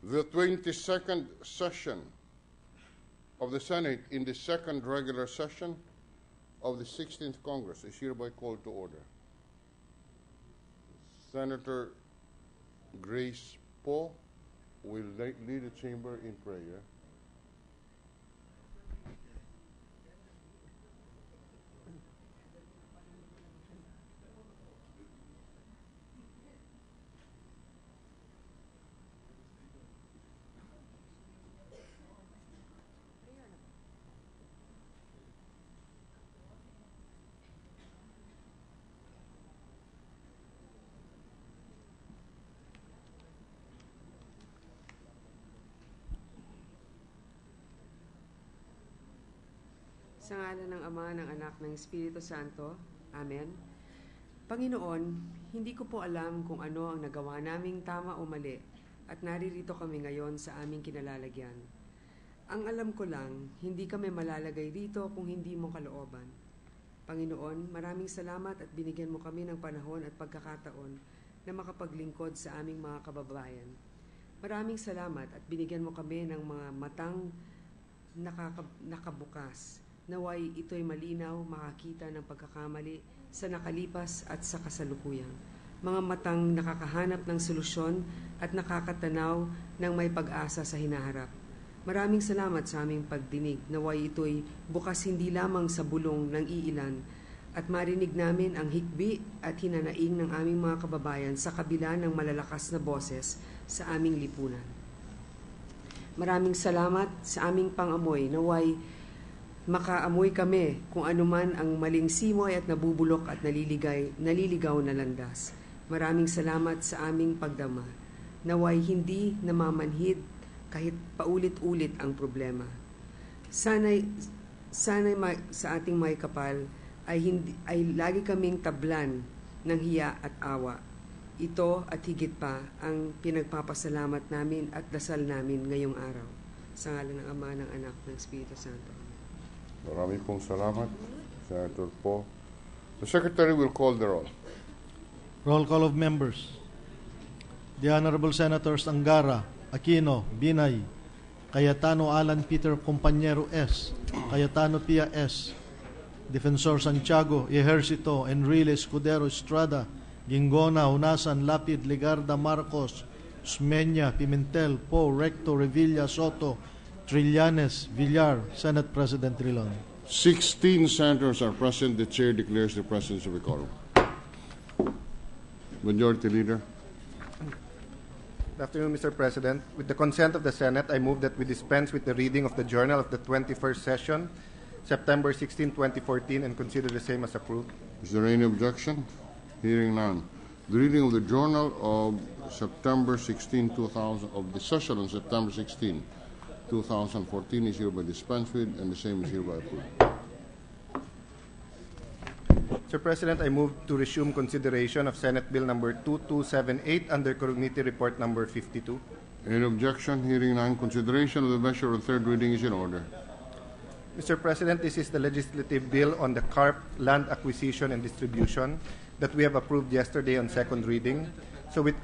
The 22nd session of the Senate in the second regular session of the 16th Congress is hereby called to order. Senator Grace Poe will lead the chamber in prayer. Sa ngalan ng Ama, ng Anak, ng Espiritu Santo. Amen. Panginoon, hindi ko po alam kung ano ang nagawa naming tama o mali at naririto kami ngayon sa aming kinalalagyan. Ang alam ko lang, hindi kami malalagay rito kung hindi mo kalooban. Panginoon, maraming salamat at binigyan mo kami ng panahon at pagkakataon na makapaglingkod sa aming mga kababayan. Maraming salamat at binigyan mo kami ng mga matang nakabukas. Naway ito'y malinaw, makakita ng pagkakamali sa nakalipas at sa kasalukuyan. Mga matang nakakahanap ng solusyon at nakakatanaw ng may pag-asa sa hinaharap. Maraming salamat sa aming pagdinig. Naway ito'y bukas hindi lamang sa bulong ng iilan at marinig namin ang hikbi at hinanaing ng aming mga kababayan sa kabila ng malalakas na boses sa aming lipunan. Maraming salamat sa aming pangamoy. Naway makaamoy kami kung anuman ang maling simoy at nabubulok at naliligaw na landas. Maraming salamat sa aming pagdama. Naway hindi namamanhid kahit paulit-ulit ang problema. Sana'y sa ating may kapal ay lagi kaming tablan ng hiya at awa. Ito at higit pa ang pinagpapasalamat namin at dasal namin ngayong araw. Sa ngalan ng Ama, ng Anak, ng Espiritu Santo. Maraming pong salamat, Senator Poe. The Secretary will call the roll. Roll call of members. The Honorable Senators Angara, Aquino, Binay, Cayetano Alan Peter Compañero S., Cayetano Pia S., Defensor Santiago, Ejercito, Enrile Escudero Estrada, Gingona, Unasan, Lapid, Legarda, Marcos, Usmeña, Pimentel, Poe, Recto, Revilla, Soto, Trillanes, Villar, Senate President Trilon. 16 senators are present. The chair declares the presence of a quorum. Majority Leader. Good afternoon, Mr. President. With the consent of the Senate, I move that we dispense with the reading of the Journal of the 21st Session, September 16, 2014, and consider the same as approved. Is there any objection? Hearing none. The reading of the Journal of September 16, 2000, of the session on September 16, 2014 is hereby dispensed with, and the same is hereby approved. Mr. President, I move to resume consideration of Senate Bill number 2278 under Committee Report number 52. Any objection? Hearing none. Consideration of the measure on third reading is in order. Mr. President, this is the legislative bill on the CARP land acquisition and distribution that we have approved yesterday on second reading. So with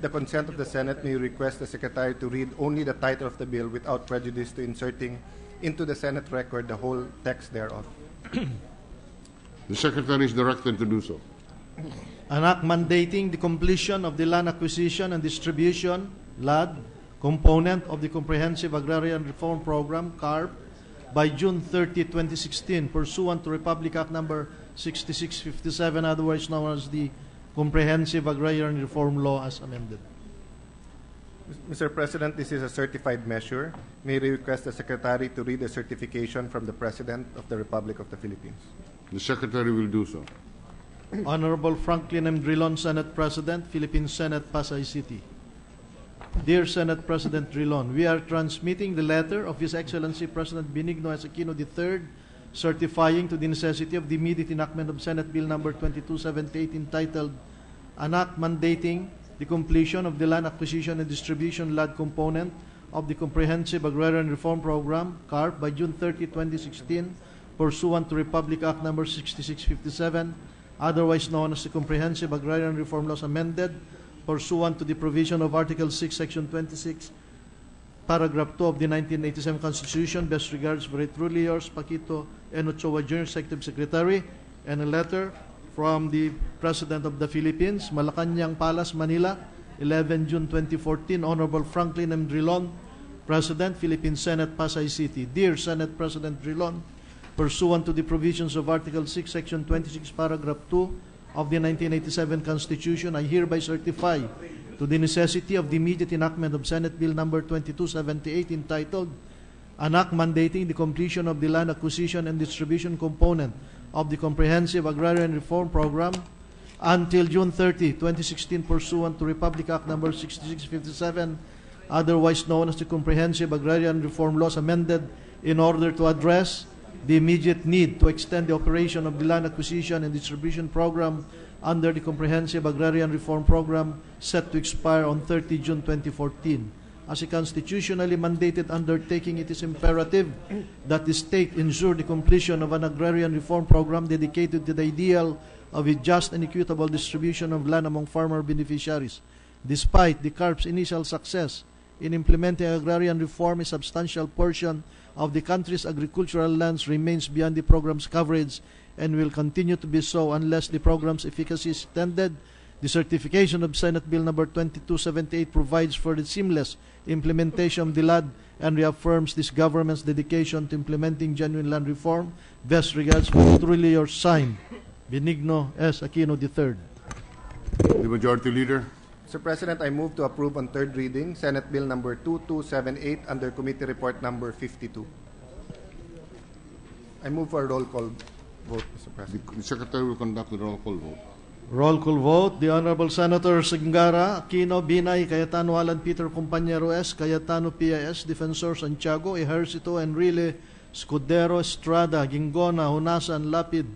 the consent of the Senate, may you request the Secretary to read only the title of the bill without prejudice to inserting into the Senate record the whole text thereof. The Secretary is directed to do so. An act mandating the completion of the land acquisition and distribution (LAD) component of the Comprehensive Agrarian Reform Program (CARP) by June 30, 2016, pursuant to Republic Act number 6657, otherwise known as the Comprehensive Agrarian Reform Law as amended. Mr. President, this is a certified measure. May I request the Secretary to read the certification from the President of the Republic of the Philippines. The Secretary will do so. Honorable Franklin M. Drilon, Senate President, Philippine Senate, Pasay City. Dear Senate President Drilon, we are transmitting the letter of His Excellency President Benigno S. Aquino III, certifying to the necessity of the immediate enactment of Senate Bill number 2278 entitled An Act Mandating the Completion of the Land Acquisition and Distribution LAD Component of the Comprehensive Agrarian Reform Program, CARP, by June 30, 2016, pursuant to Republic Act number 6657, otherwise known as the Comprehensive Agrarian Reform Laws amended, pursuant to the provision of Article 6, Section 26, paragraph 2 of the 1987 Constitution. Best regards, very truly yours, Paquito N. Ochoa Jr., Executive Secretary, and a letter from the President of the Philippines, Malacanang Palace, Manila, 11 June 2014, Honorable Franklin M. Drilon, President, Philippine Senate, Pasay City. Dear Senate President Drilon, pursuant to the provisions of Article 6, Section 26, Paragraph 2 of the 1987 Constitution, I hereby certify to the necessity of the immediate enactment of Senate Bill number 2278 entitled An Act Mandating the Completion of the Land Acquisition and Distribution Component of the Comprehensive Agrarian Reform Program until June 30, 2016 pursuant to Republic Act number 6657, otherwise known as the Comprehensive Agrarian Reform Laws, amended in order to address the immediate need to extend the operation of the Land Acquisition and Distribution Program under the Comprehensive Agrarian Reform Program set to expire on 30 June 2014. As a constitutionally mandated undertaking, it is imperative that the state ensure the completion of an agrarian reform program dedicated to the ideal of a just and equitable distribution of land among farmer beneficiaries. Despite the CARP's initial success in implementing agrarian reform, a substantial portion of the country's agricultural lands remains beyond the program's coverage and will continue to be so unless the program's efficacy is extended. The certification of Senate Bill number 2278 provides for the seamless implementation of the LAD and reaffirms this government's dedication to implementing genuine land reform. Best regards, truly yours, signed, Benigno S. Aquino III. The Majority Leader. Mr. President, I move to approve on third reading Senate Bill number 2278 under Committee Report number 52. I move for a roll call vote, Mr. President. The Secretary will conduct the roll call vote. Roll call vote. The Honorable Senator Singara, Aquino, Binay, Cayetano, Alan, Peter, Compañero S, Cayetano, P.I.S., Defensor Santiago, Ejercito, Enrile, Escudero, Estrada, Gingona, Hunasan, Lapid,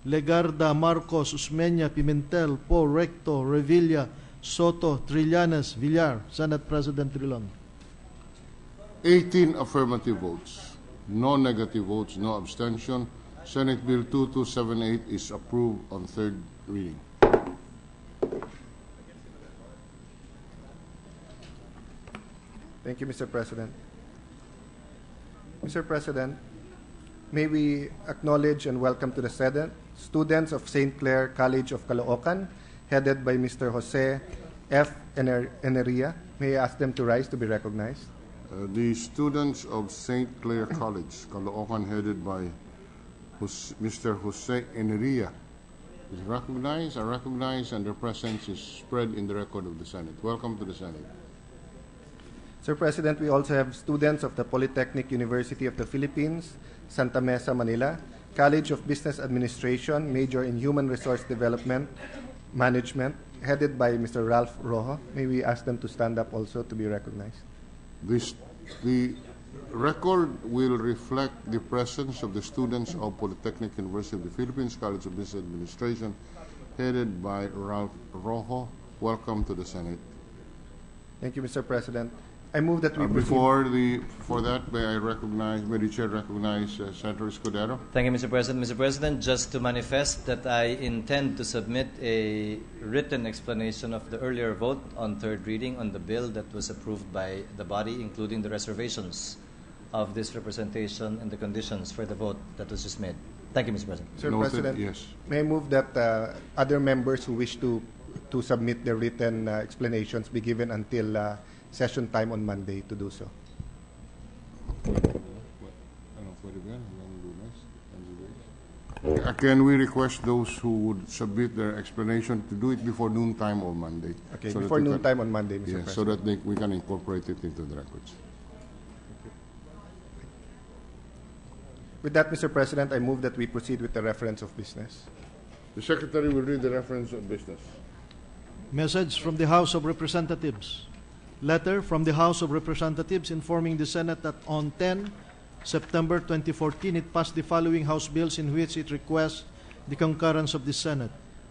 Legarda, Marcos, Usmeña, Pimentel, Po, Recto, Revilla, Soto, Trillanes, Villar. Senate President Drilon. 18 affirmative votes, no negative votes, no abstention. Senate Bill 2278 is approved on third reading. Thank you, Mr. President. Mr. President, may we acknowledge and welcome to the Senate students of St. Clair College of Caloocan, headed by Mr. Jose F. Eneria. May I ask them to rise to be recognized? The students of St. Clair College, Caloocan, headed by Mr. Jose Eneria, is recognized, are recognized, and their presence is spread in the record of the Senate. Welcome to the Senate. Sir President, we also have students of the Polytechnic University of the Philippines, Santa Mesa, Manila, College of Business Administration, major in Human Resource Development Management, headed by Mr. Ralph Rojo. May we ask them to stand up also to be recognized? The record will reflect the presence of the students of Polytechnic University of the Philippines, College of Business Administration, headed by Ralph Rojo. Welcome to the Senate. Thank you, Mr. President. I move that we Before that, may the Chair recognize Senator Escudero? Thank you, Mr. President. Mr. President, just to manifest that I intend to submit a written explanation of the earlier vote on third reading on the bill that was approved by the body, including the reservations of this representation and the conditions for the vote that was just made. Thank you, Mr. President. Sir Noted, President, yes. may I move that other members who wish to submit their written explanations be given until session time on Monday to do so. Can we request those who would submit their explanation to do it before noontime on Monday? Okay, so before noontime on Monday, Mr. Yes, President. so that we can incorporate it into the records. With that, Mr. President, I move that we proceed with the reference of business. The Secretary will read the reference of business. Message from the House of Representatives. Letter from the House of Representatives informing the Senate that on 10 September 2014, it passed the following House bills in which it requests the concurrence of the Senate.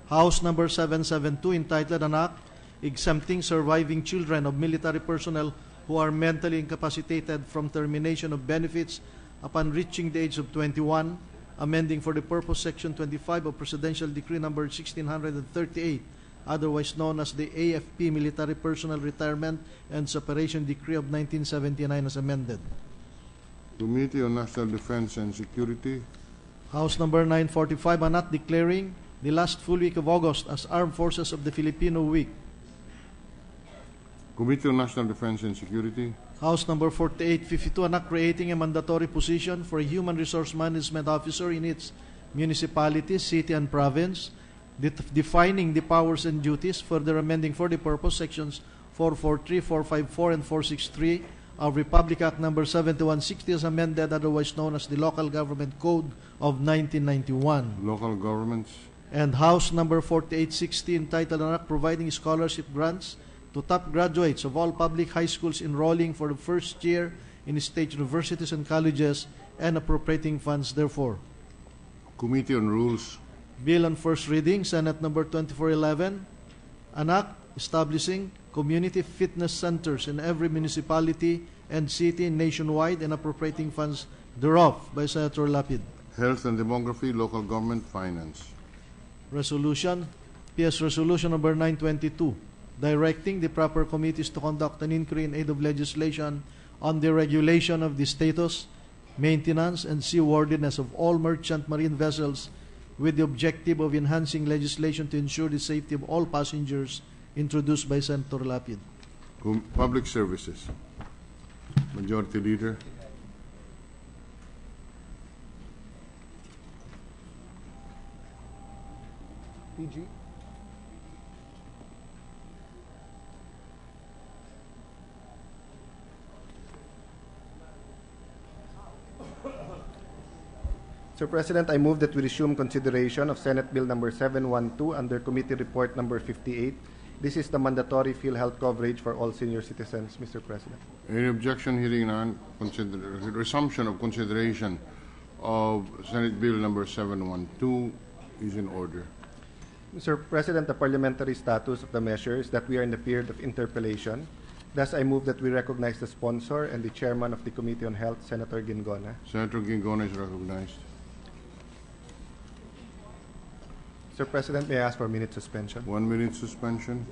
House number 772, entitled An Act Exempting Surviving Children of Military Personnel who are mentally incapacitated from termination of benefits upon reaching the age of 21, amending for the purpose Section 25 of Presidential Decree number 1638, otherwise known as the AFP Military Personnel Retirement and Separation Decree of 1979 as amended. Committee on National Defense and Security. House Number 945, an act declaring the last full week of August as Armed Forces of the Filipino Week. Committee on National Defense and Security. House Number 4852, an act creating a mandatory position for a Human Resource Management Officer in its municipality, city, and province, defining the powers and duties, further amending for the purpose sections 443, 454, and 463 of Republic Act Number 7160 as amended, otherwise known as the Local Government Code of 1991. Local governments. And House Number 4860, entitled an act providing scholarship grants to top graduates of all public high schools enrolling for the first year in state universities and colleges and appropriating funds therefore. Committee on Rules. Bill on first reading, Senate Number 2411, an act establishing community fitness centers in every municipality and city nationwide and appropriating funds thereof by Senator Lapid. Health and Demography, Local Government, Finance. Resolution, PS Resolution Number 922, directing the proper committees to conduct an inquiry in aid of legislation on the regulation of the status, maintenance, and seaworthiness of all merchant marine vessels with the objective of enhancing legislation to ensure the safety of all passengers, introduced by Senator Lapid. Public Services. Majority Leader. PG. Mr. President, I move that we resume consideration of Senate Bill number 712 under Committee Report number 58. This is the mandatory PhilHealth coverage for all senior citizens, Mr. President. Any objection? Hearing none. Resumption of consideration of Senate Bill number 712 is in order. Mr. President, the parliamentary status of the measure is that we are in the period of interpellation. Thus, I move that we recognize the sponsor and the chairman of the Committee on Health, Senator Gingona. Senator Gingona is recognized. Mr. President, may I ask for a minute suspension? 1 minute suspension.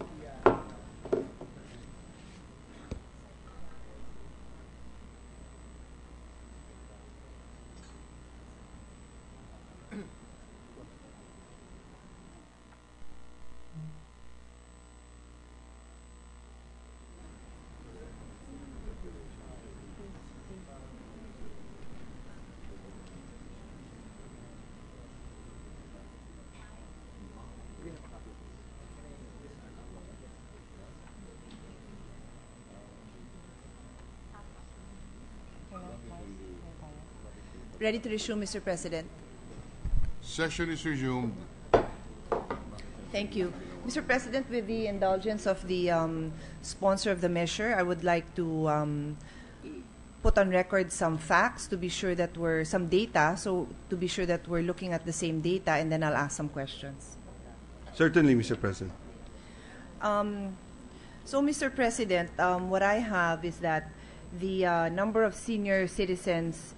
Ready to resume, Mr. President. Session is resumed. Thank you. Mr. President, with the indulgence of the sponsor of the measure, I would like to put on record some facts to be sure that some data, so to be sure that we're looking at the same data, and then I'll ask some questions. Certainly, Mr. President. So, Mr. President, what I have is that the number of senior citizens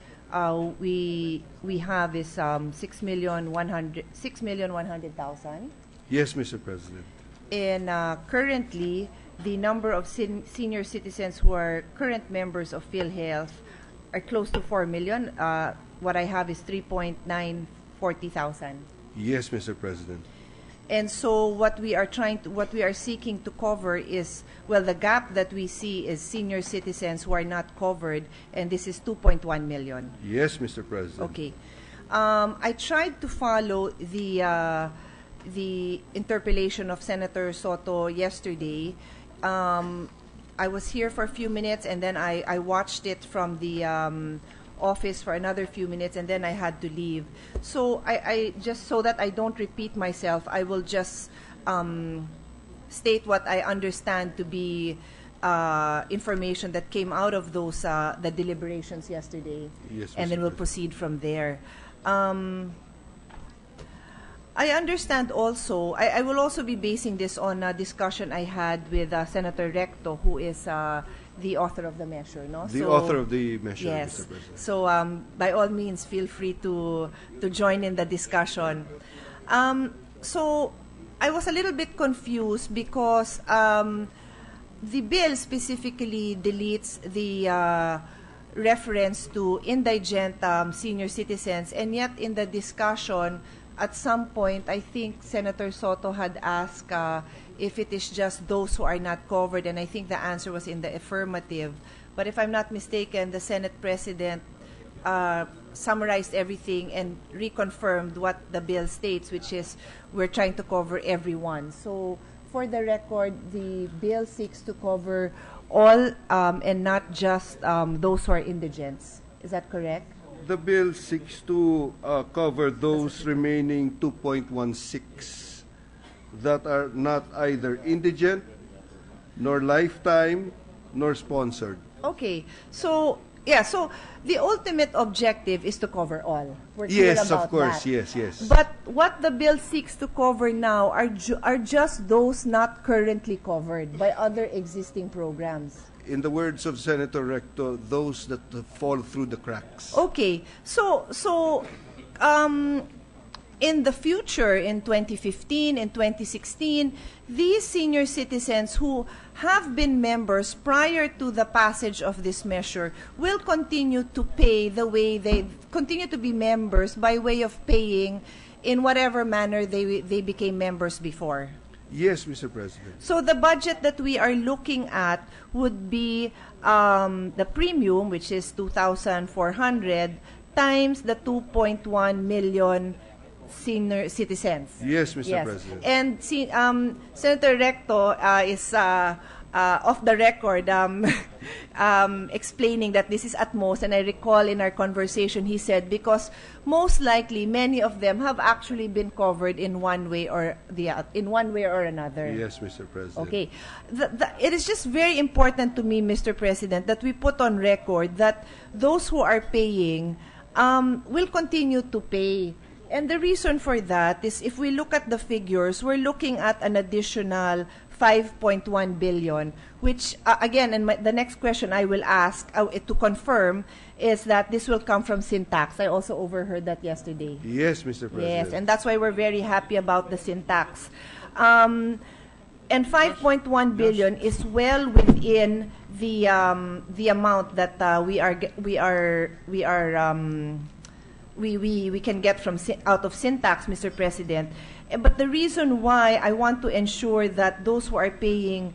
we have is 6,100,000. Yes, Mr. President. And currently, the number of senior citizens who are current members of PhilHealth are close to 4 million. What I have is 3,940,000. Yes, Mr. President. And so what we are seeking to cover is, well, the gap that we see is senior citizens who are not covered, and this is 2.1 million. Yes, Mr. President. Okay. I tried to follow the interpellation of Senator Soto yesterday. I was here for a few minutes, and then I watched it from the office for another few minutes, and then I had to leave. So I just, so that I don't repeat myself, I will just state what I understand to be information that came out of those the deliberations yesterday. Yes, and then we'll proceed from there. I understand also, I will also be basing this on a discussion I had with Senator Recto, who is the author of the measure, no? The author of the measure, yes. Mr. President. So by all means, feel free to join in the discussion. So I was a little bit confused because the bill specifically deletes the reference to indigent senior citizens, and yet in the discussion, at some point, I think Senator Soto had asked if it is just those who are not covered, and I think the answer was in the affirmative. But if I'm not mistaken, the Senate President summarized everything and reconfirmed what the bill states, which is we're trying to cover everyone. So for the record, the bill seeks to cover all and not just those who are indigents. Is that correct? The bill seeks to cover those remaining 2.16 that are not either indigent, nor lifetime, nor sponsored. Okay. So, yeah, so the ultimate objective is to cover all. We're clear Yes, about of course, that. yes. But what the bill seeks to cover now are just those not currently covered by other existing programs. In the words of Senator Recto, those that fall through the cracks. Okay, so in the future, in 2015 and 2016, these senior citizens who have been members prior to the passage of this measure will continue to pay the way they continue to be members by way of paying in whatever manner they became members before. Yes, Mr. President. So the budget that we are looking at would be the premium, which is 2,400, times the 2.1 million senior citizens. Yes, Mr. President. And Senator Recto is off the record explaining that this is at most, and I recall in our conversation he said because most likely many of them have actually been covered in one way or another. Yes, Mr. President. Okay. It is just very important to me, Mr. President, that we put on record that those who are paying will continue to pay. And the reason for that is if we look at the figures, we're looking at an additional 5.1 billion, which, again, and the next question I will ask to confirm is that this will come from sin tax. I also overheard that yesterday. Yes, Mr. President. Yes, and that's why we're very happy about the sin tax. And 5.1 billion is well within the amount that we can get from out of sin tax, Mr. President. But the reason why I want to ensure that those who are paying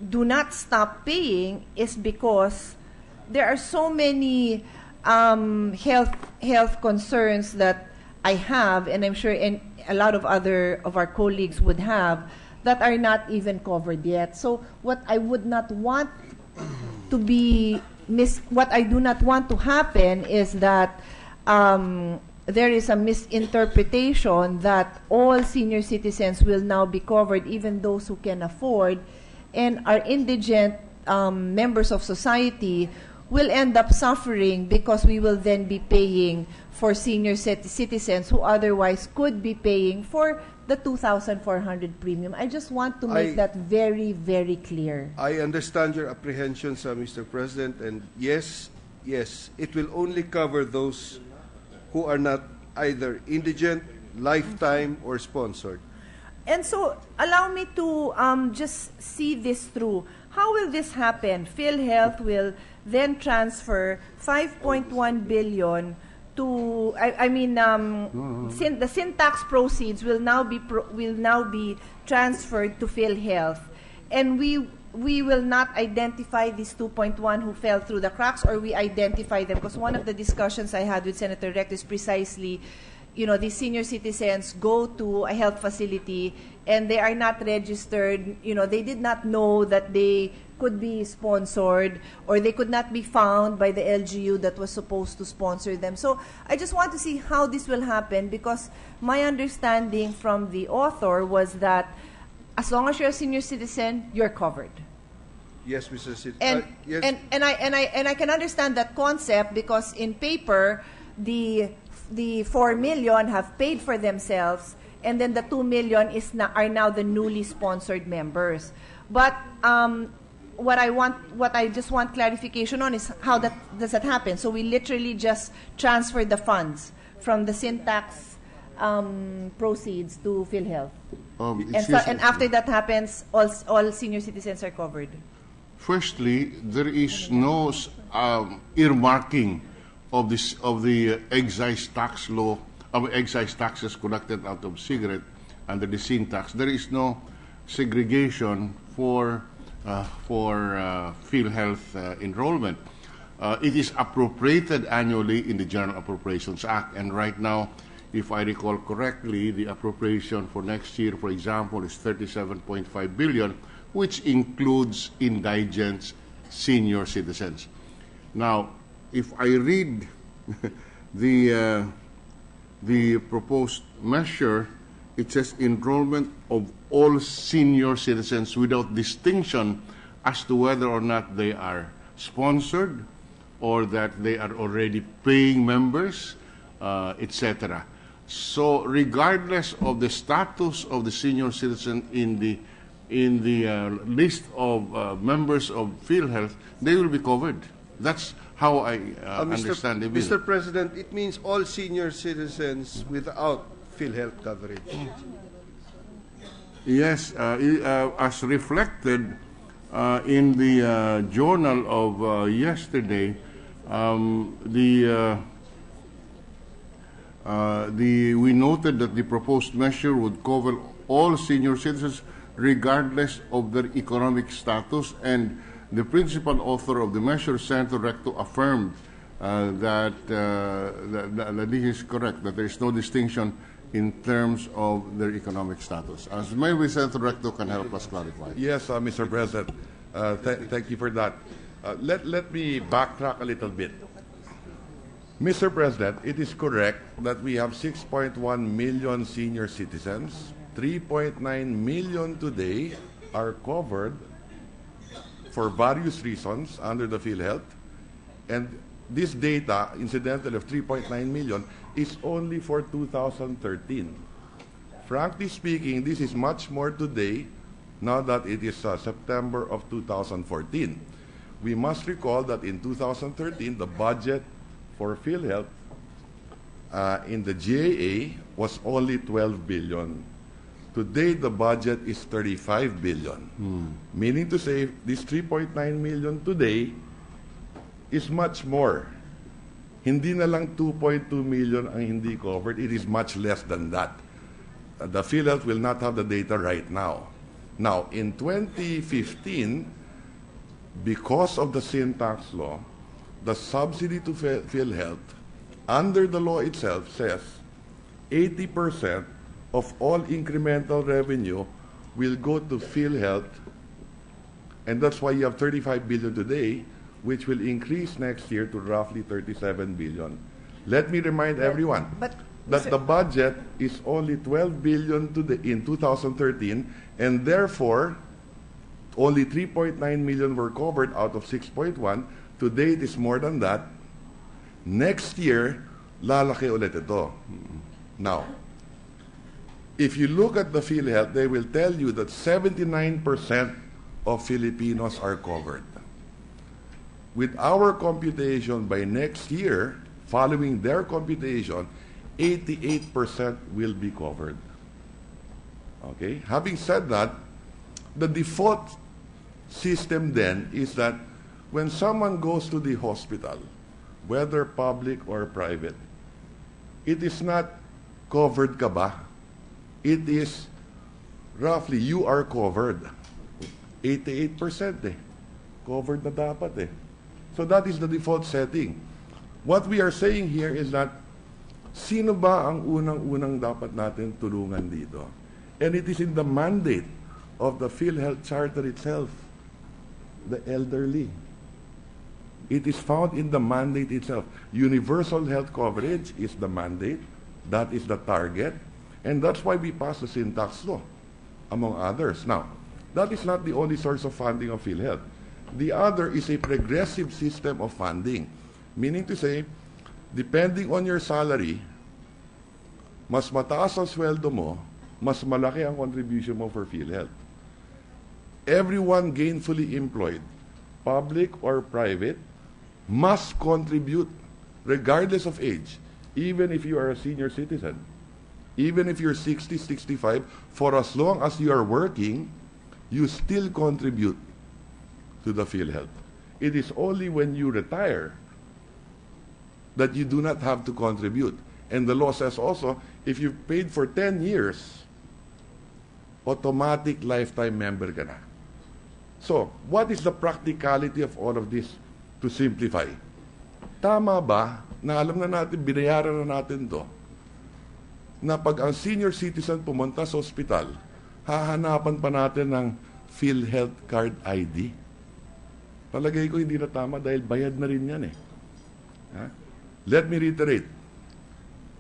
do not stop paying is because there are so many health concerns that I have, and I'm sure a lot of our colleagues would have, that are not even covered yet. So what I would not want to be what I do not want to happen is that there is a misinterpretation that all senior citizens will now be covered, even those who can afford, and our indigent members of society will end up suffering because we will then be paying for senior citizens who otherwise could be paying for the 2,400 premium. I just want to make that very, very clear. I understand your apprehensions, Mr. President, and yes, it will only cover those who are not either indigent, lifetime, or sponsored. And so, allow me to just see this through. How will this happen? PhilHealth will then transfer 5.1 billion to. The sin tax proceeds will now be transferred to PhilHealth, and we will not identify these 2.1 who fell through the cracks, or we identify them, because one of the discussions I had with Senator Recto is precisely, these senior citizens go to a health facility and they are not registered, they did not know that they could be sponsored, or they could not be found by the LGU that was supposed to sponsor them. So I just want to see how this will happen, because my understanding from the author was that as long as you're a senior citizen, you're covered. Yes, Mr. City. And I can understand that concept, because in paper the 4 million have paid for themselves, and then the 2 million are now the newly sponsored members. But what I just want clarification on is how does that happen? So we literally just transfer the funds from the sin tax proceeds to PhilHealth. Excuse And me. after that happens, all senior citizens are covered. Firstly, there is no earmarking of the excise tax law, of excise taxes collected out of cigarette under the sin tax. There is no segregation for PhilHealth enrollment. It is appropriated annually in the General Appropriations Act, and right now, if I recall correctly, the appropriation for next year, for example, is 37.5 billion, which includes indigent senior citizens. Now, if I read the proposed measure, it says enrollment of all senior citizens without distinction as to whether or not they are sponsored or that they are already paying members, etc. So, regardless of the status of the senior citizen in the list of members of PhilHealth, they will be covered. That's how I understand the bill. Mr. President, it means all senior citizens without PhilHealth coverage. Yes, as reflected in the journal of yesterday, we noted that the proposed measure would cover all senior citizens regardless of their economic status, and the principal author of the measure, Senator Recto, affirmed that this is correct, that there is no distinction in terms of their economic status. As maybe Senator Recto can help us clarify. Yes, Mr. President. Thank you for that. Let me backtrack a little bit. Mr. President, it is correct that we have 6.1 million senior citizens. 3.9 million today are covered for various reasons under the PhilHealth. And this data, incidentally, of 3.9 million is only for 2013. Frankly speaking, this is much more today now that it is September of 2014. We must recall that in 2013, the budget for PhilHealth in the GAA was only 12 billion. Today, the budget is 35 billion. Meaning to say, this 3.9 million today is much more. Hindi na lang 2.2 million ang hindi covered. It is much less than that. The PhilHealth will not have the data right now. Now, in 2015, because of the sin tax law, the subsidy to PhilHealth under the law itself says 80% of all incremental revenue will go to PhilHealth, and that's why you have 35 billion today, which will increase next year to roughly 37 billion. Let me remind everyone that the budget is only 12 billion in 2013, and therefore only 3.9 million were covered out of 6.1. Today it is more than that. Next year, lalaki ulit ito. Now, if you look at the PhilHealth, they will tell you that 79% of Filipinos are covered. With our computation, by next year, following their computation, 88% will be covered. Okay? Having said that, the default system then is that when someone goes to the hospital, whether public or private, it is not covered ka ba? It is roughly, you are covered. 88% eh. Covered na dapat eh. So that is the default setting. What we are saying here is that sino ba ang unang-unang dapat natin tulungan dito? And it is in the mandate of the PhilHealth Charter itself, the elderly. It is found in the mandate itself. Universal health coverage is the mandate. That is the target. And that's why we passed the sin tax law, among others. Now, that is not the only source of funding of PhilHealth. The other is a progressive system of funding. Meaning to say, depending on your salary, mas mataas ang sweldo mo, mas malaki ang contribution mo for PhilHealth. Everyone gainfully employed, public or private, must contribute regardless of age, even if you are a senior citizen. Even if you're 60, 65, for as long as you are working, you still contribute to the PhilHealth. It is only when you retire that you do not have to contribute. And the law says also, if you've paid for 10 years, automatic lifetime member ka na. So, what is the practicality of all of this to simplify? Tama ba na alam na natin, binayaran na natin to, na pag ang senior citizen pumunta sa ospital, hahanapan pa natin ng PhilHealth card ID? Palagay ko hindi na tama dahil bayad na rin yan eh. Ha? Let me reiterate.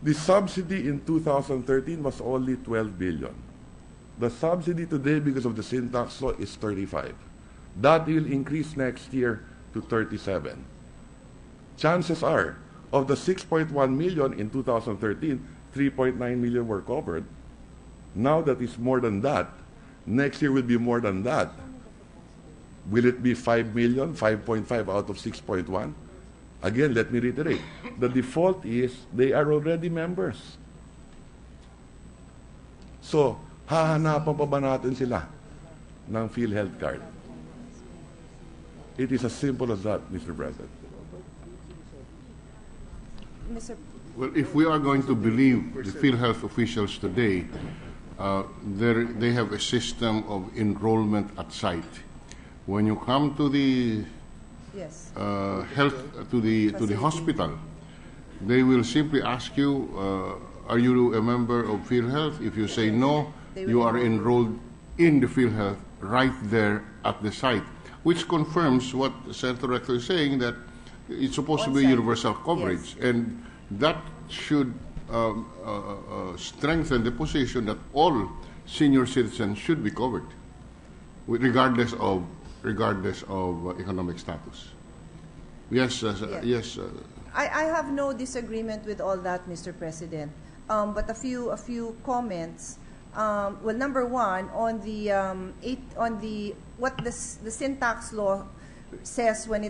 The subsidy in 2013 was only 12 billion. The subsidy today because of the sin tax law is 35. That will increase next year to 37. Chances are, of the 6.1 million in 2013, 3.9 million were covered. Now that is more than that. Next year will be more than that. Will it be 5 million, 5.5 out of 6.1? Again, let me reiterate. The default is they are already members. So, hahanapan pa ba natin sila ng PhilHealth card? It is as simple as that, Mr. President. Mr. Well, if we are going to believe the PhilHealth officials today, they have a system of enrollment at site. When you come to the Yes. to the hospital, they will simply ask you, are you a member of PhilHealth? If you say no, you are enrolled in the PhilHealth right there at the site, which confirms what Senator Rector is saying, that it's supposed to be universal coverage. Yes. And that should strengthen the position that all senior citizens should be covered, regardless of economic status. Yes, yes. I have no disagreement with all that, Mr. President. But a few comments. Well, number one, on the what the sin tax law says when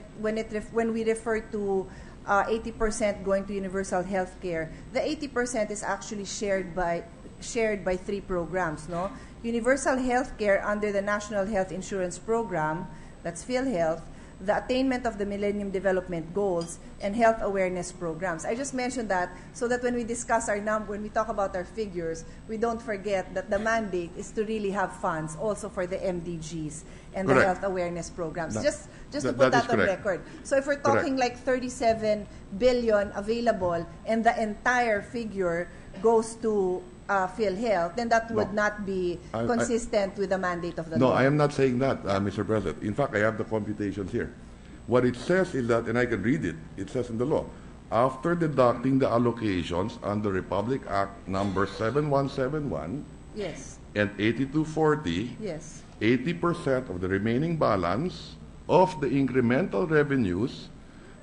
we refer to 80% going to universal health care, the 80% is actually shared by 3 programs, no? Universal health care under the National Health Insurance Program, that's PhilHealth, the attainment of the Millennium Development Goals, and health awareness programs. I just mentioned that so that when we discuss when we talk about our figures, we don't forget that the mandate is to really have funds also for the MDGs and the health awareness programs. Just to put that on record. So if we're talking like 37 billion available and the entire figure goes to PhilHealth, then that would not be consistent with the mandate of the law. No, I am not saying that, Mr. President. In fact, I have the computations here. What it says is that, and I can read it, it says in the law, after deducting the allocations under Republic Act number 7171 yes. and 8240, yes. 80% of the remaining balance of the incremental revenues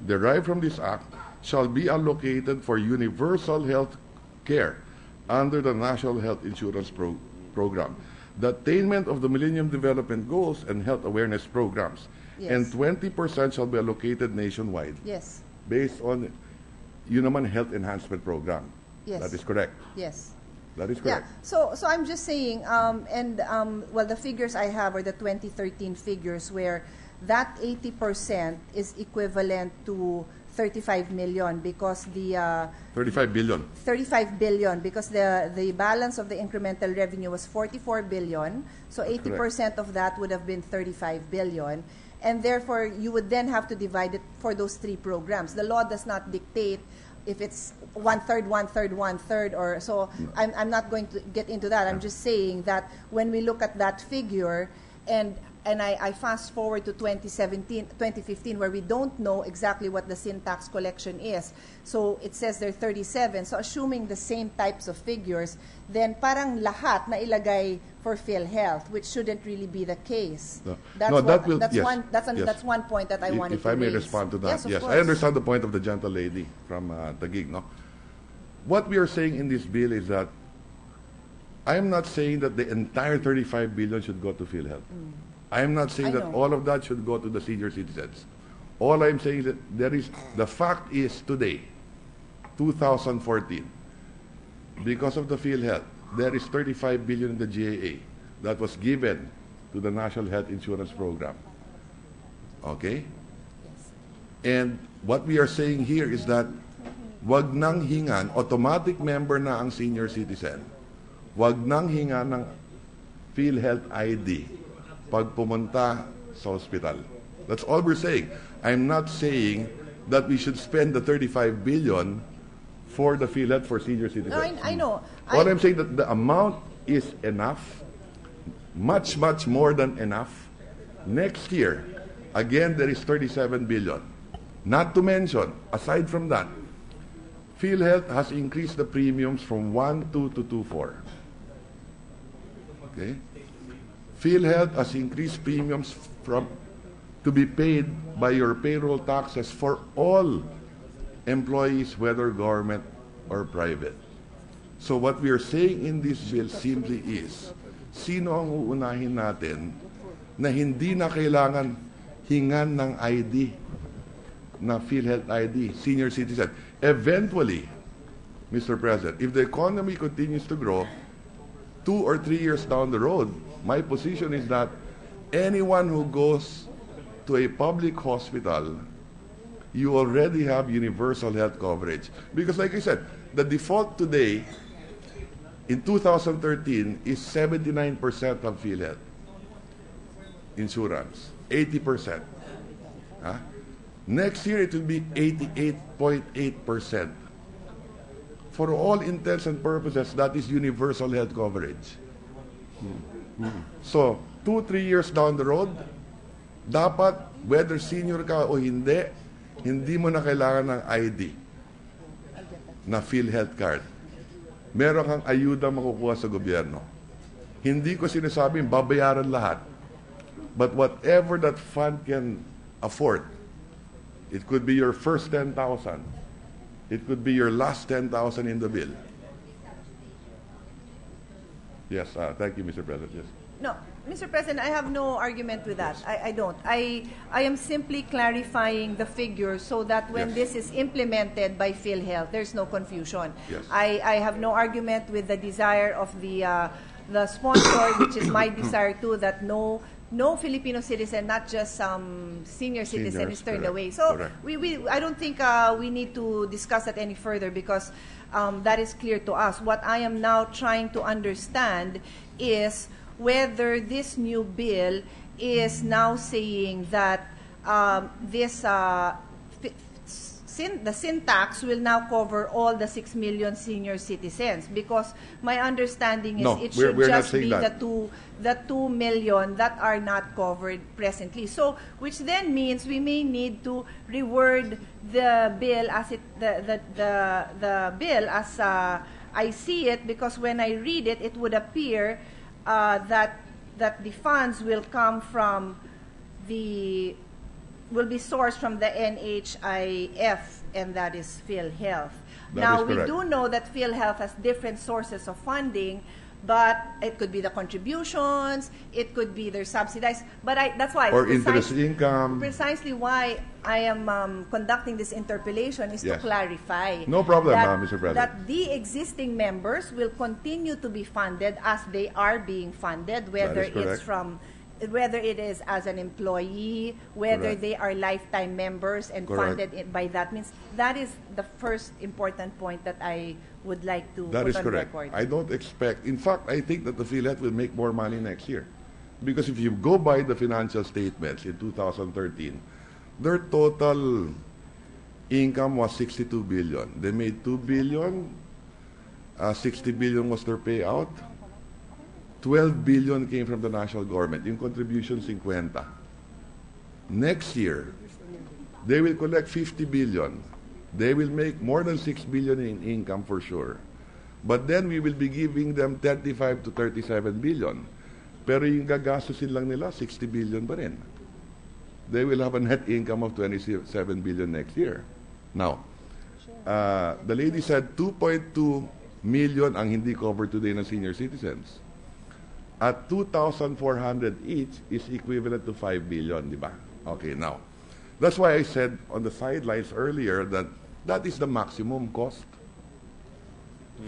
derived from this act shall be allocated for universal health care under the National Health Insurance Program, the attainment of the Millennium Development Goals and health awareness programs, yes. and 20% shall be allocated nationwide. Yes. Based on Human Health Enhancement Program. Yes. That is correct. Yes. That is correct. Yeah. So I'm just saying, well, the figures I have are the 2013 figures where that 80% is equivalent to 35 million because the 35 billion. 35 billion because the balance of the incremental revenue was 44 billion. So 80% of that would have been 35 billion. And therefore, you would then have to divide it for those 3 programs. The law does not dictate if it's 1/3, 1/3, 1/3, or so. I'm not going to get into that. I'm just saying that when we look at that figure and I fast forward to 2015, where we don't know exactly what the sin tax collection is. So it says there 37. So assuming the same types of figures, then parang lahat na ilagay for PhilHealth, which shouldn't really be the case. That's one point that I wanted to raise. If I may respond to that. Yes, I understand the point of the gentle lady from Taguig. No? What we are saying in this bill is that I am not saying that the entire 35 billion should go to PhilHealth. I am not saying that all of that should go to the senior citizens. All I'm saying is that the fact is today, 2014, because of the PhilHealth, there is 35 billion in the GAA that was given to the National Health Insurance Program. Okay? And what we are saying here is that wag nang hingan, automatic member na ang senior citizen, wag nang hingan ng PhilHealth ID pag pumunta sa hospital. That's all we're saying. I'm not saying that we should spend the 35 billion for the PhilHealth for senior citizens. No, I know. All I'm saying that the amount is enough, much, much more than enough. Next year, again, there is 37 billion. Not to mention, aside from that, PhilHealth has increased the premiums from 1.2 to 2.4. Okay? PhilHealth has increased premiums to be paid by your payroll taxes for all employees, whether government or private. So what we are saying in this bill simply is, sino ang uunahin natin na hindi na kailangan hingan ng ID, na PhilHealth ID, senior citizen. Eventually, Mr. President, if the economy continues to grow, 2 or 3 years down the road, my position is that anyone who goes to a public hospital, you already have universal health coverage. Because like I said, the default today in 2013 is 79% of PhilHealth insurance, 80%. Huh? Next year it will be 88.8%. For all intents and purposes, that is universal health coverage. So, 2-3 years down the road, dapat, whether senior ka o hindi mo na kailangan ng ID na PhilHealth card. Meron kang ayuda makukuha sa gobyerno. Hindi ko sinasabing babayaran lahat. But whatever that fund can afford, it could be your first 10,000. It could be your last 10,000 in the bill. Yes, thank you, Mr. President. Yes. No, Mr. President, I have no argument with that. I don't. I am simply clarifying the figures so that when Yes. this is implemented by PhilHealth, there's no confusion. Yes. I have no argument with the desire of the sponsor, which is my desire too, that no Filipino citizen, not just some senior citizen, Seniors, is turned correct, away. So correct. I don't think we need to discuss that any further because that is clear to us. What I am now trying to understand is whether this new bill is now saying that the sin tax will now cover all the 6 million senior citizens, because my understanding is No, it we're should not just saying be that. the 2 million that are not covered presently. So, which then means we may need to reword the bill as the bill as I see it, because when I read it, it would appear that the funds will come from will be sourced from the NHIF, and that is PhilHealth. That is We correct. do know that PhilHealth has different sources of funding, but it could be the contributions, it could be their subsidized, but that's why Or interest income. precisely why I am conducting this interpellation is to Yes. clarify No problem, that, Mr. President. that the existing members will continue to be funded as they are being funded, whether correct. whether it is as an employee, whether Correct. they are lifetime members and Correct. funded by that means. That is the first important point that I would like to That put is on correct. record. I don't expect, in fact, I think that the PhilHealth will make more money next year. Because if you go by the financial statements in 2013, their total income was 62 billion. They made 2 billion, 60 billion was their payout, 12 billion came from the national government, yung contribution 50. Next year, they will collect 50 billion. They will make more than 6 billion in income for sure. But then we will be giving them 35 to 37 billion. Pero yung gagastusin lang nila, 60 billion pa rin. They will have a net income of 27 billion next year. Now, the lady said 2.2 million ang hindi covered today ng senior citizens. At 2,400 each is equivalent to 5 billion, di ba? Okay, now, that's why I said on the sidelines earlier that that is the maximum cost.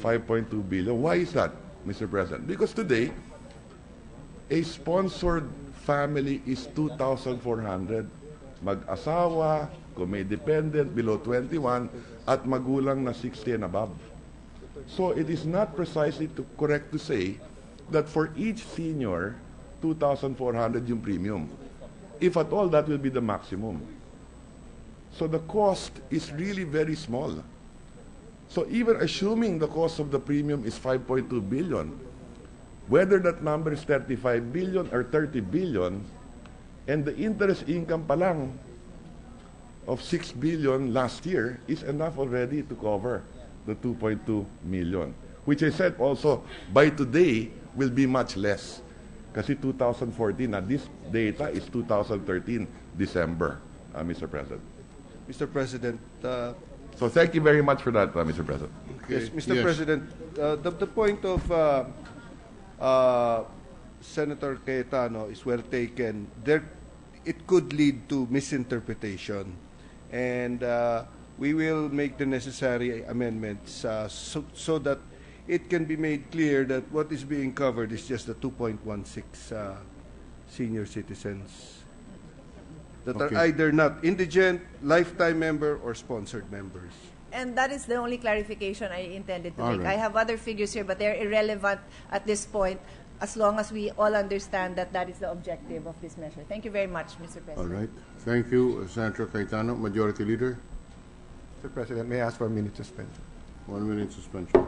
5.2 billion. Why is that, Mr. President? Because today, a sponsored family is 2,400. Mag-asawa, kung may dependent, below 21, at magulang na 60 and above. So it is not precisely correct to say that for each senior, 2,400 yung premium. If at all, that will be the maximum. So the cost is really very small. So even assuming the cost of the premium is 5.2 billion, whether that number is 35 billion or 30 billion, and the interest income pa lang of 6 billion last year is enough already to cover the 2.2 million, which I said also by today will be much less. Kasi 2014, na this data is 2013, December, Mr. President. Mr. President, So thank you very much for that, Mr. President. yes, Mr. President, the point of Senator Cayetano is well taken. It could lead to misinterpretation, and we will make the necessary amendments so that it can be made clear that what is being covered is just the 2.16 senior citizens that are either not indigent, lifetime member, or sponsored members. And that is the only clarification I intended to make. Right. I have other figures here, but they're irrelevant at this point, as long as we all understand that that is the objective of this measure. Thank you very much, Mr. President. All right. Thank you, Senator Cayetano. Majority Leader, Mr. President, may I ask for a minute suspension? 1 minute suspension.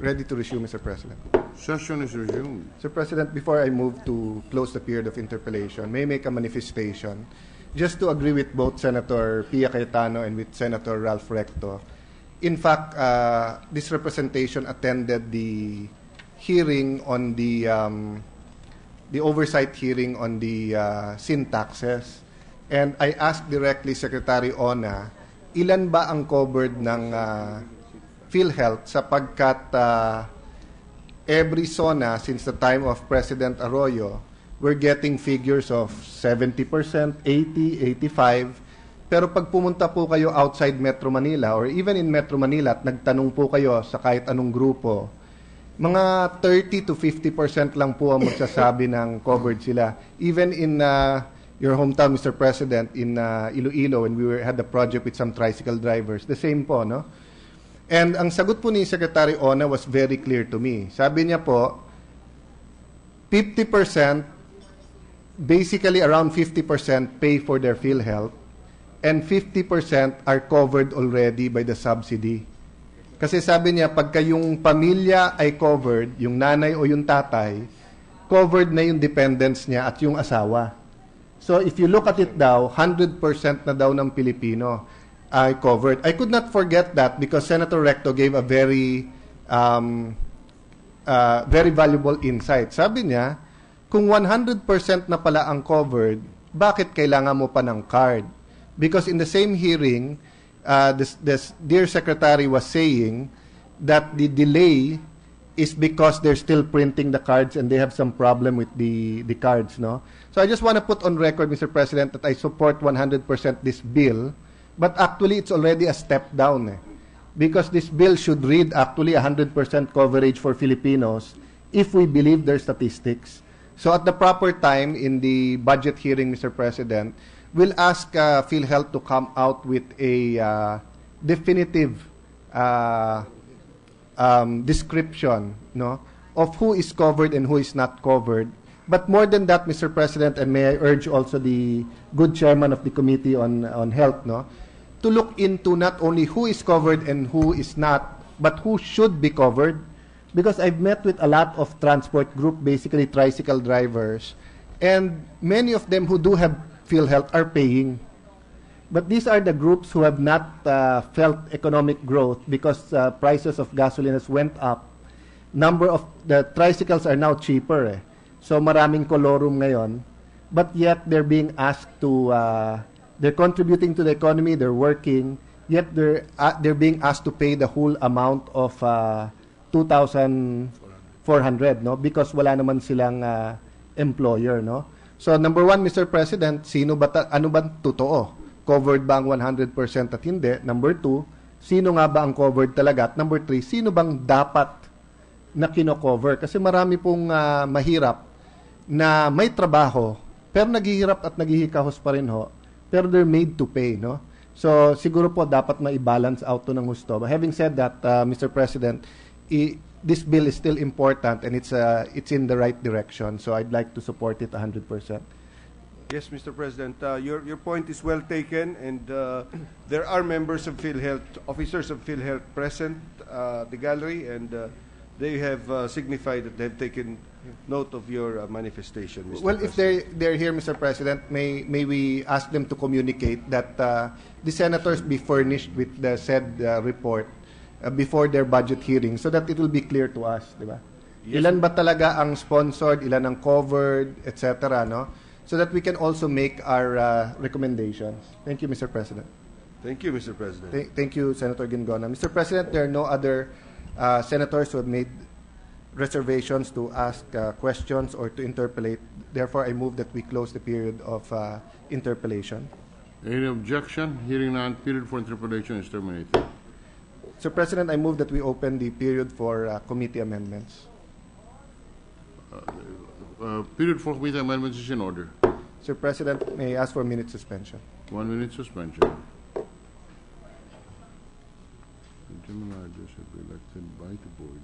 Ready to resume, Mr. President. Session is resumed. Mr. President, before I move to close the period of interpellation, may I make a manifestation just to agree with both Senator Pia Cayetano and with Senator Ralph Recto. In fact, this representation attended the hearing on the oversight hearing on the sin taxes, and I asked directly Secretary Ona, ilan ba ang covered ng PhilHealth sapagkat every SONA since the time of President Arroyo, we're getting figures of 70%, 80, 85. Pero pag pumunta po kayo outside Metro Manila or even in Metro Manila at nagtanong po kayo sa kahit anong grupo, mga 30 to 50% lang po ang magsasabi ng covered sila. Even in your hometown, Mr. President, in Iloilo, when we had the project with some tricycle drivers, the same po, no? And ang sagot po ni Secretary Ona was very clear to me. Sabi niya po, 50%, basically around 50% pay for their PhilHealth, and 50% are covered already by the subsidy. Kasi sabi niya, pagka yung pamilya ay covered, yung nanay o yung tatay, covered na yung dependents niya at yung asawa. So if you look at it daw, 100% na daw ng Pilipino ay covered. I could not forget that because Senator Recto gave a very valuable insight. Sabi niya, kung 100% na pala ang covered, bakit kailangan mo pa ng card? Because in the same hearing, this dear secretary was saying that the delay is because they're still printing the cards and they have some problem with the cards, no? So I just want to put on record, Mr. President, that I support 100% this bill, but actually it's already a step down. because this bill should read actually 100% coverage for Filipinos if we believe their statistics. So at the proper time in the budget hearing, Mr. President, we'll ask PhilHealth to come out with a definitive description, no, of who is covered and who is not covered. But more than that, Mr. President, and may I urge also the good chairman of the Committee on Health, no, to look into not only who is covered and who is not, but who should be covered. Because I've met with a lot of transport group, basically tricycle drivers, and many of them who do have PhilHealth are paying. But these are the groups who have not felt economic growth because prices of gasoline has went up. Number of the tricycles are now cheaper. So maraming quorum ngayon. But yet they're being asked to, they're contributing to the economy, they're working, yet they're being asked to pay the whole amount of 2,400, no? Because wala naman silang employer, no? So number one, Mr. President, ano ba totoo? Covered ba ang 100% at hindi? Number two, sino nga ba ang covered talaga? At number three, sino bang dapat na kino-cover? Kasi marami pong mahirap na may trabaho, pero naghihirap at naghihikahos pa rin ho, pero they're made to pay, no? So siguro po dapat ma-balance out to ng husto. But having said that, Mr. President, this bill is still important and it's in the right direction. So I'd like to support it 100%. Yes, Mr. President, your point is well taken, and there are members of PhilHealth, officers of PhilHealth present the gallery, and they have signified that they've taken note of your manifestation, Mr. Well, President. if they're here, Mr. President, may we ask them to communicate that the senators be furnished with the said report before their budget hearing so that it will be clear to us, di ba? Yes. Ilan ba talaga ang sponsored, ilan ang covered, etc., no? So that we can also make our recommendations. Thank you, Mr. President. Thank you, Mr. President. Thank you, Senator Gingona. Mr. President, there are no other senators who have made reservations to ask questions or to interpellate. Therefore, I move that we close the period of interpellation. Any objection? Hearing none, period for interpellation is terminated. Mr. President, I move that we open the period for committee amendments. Period for committee amendments is in order. Mr. President, may I ask for a minute suspension? 1 minute suspension. The Gemini shall be elected by the board.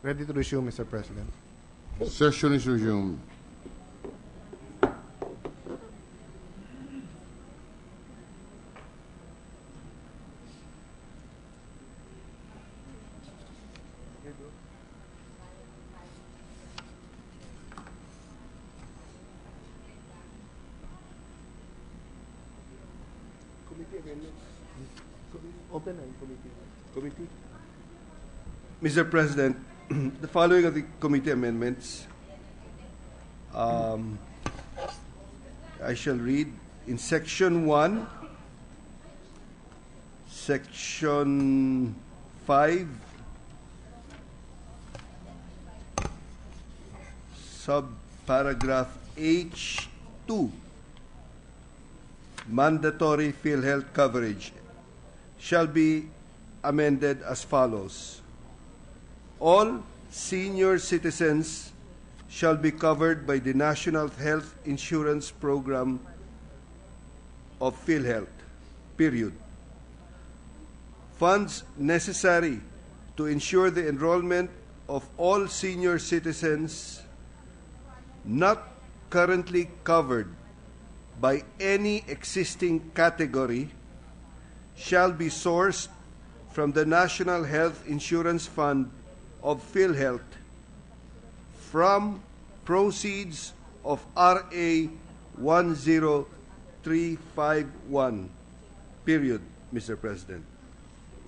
Ready to resume, Mr. President. Session is resumed. Committee. Mr. President, the following are the committee amendments. I shall read in Section 1, Section 5, subparagraph H2, mandatory PhilHealth coverage, shall be amended as follows. All senior citizens shall be covered by the National Health Insurance Program of PhilHealth, period. Funds necessary to ensure the enrollment of all senior citizens not currently covered by any existing category shall be sourced from the National Health Insurance Fund of PhilHealth from proceeds of RA 10351. Period, Mr. President.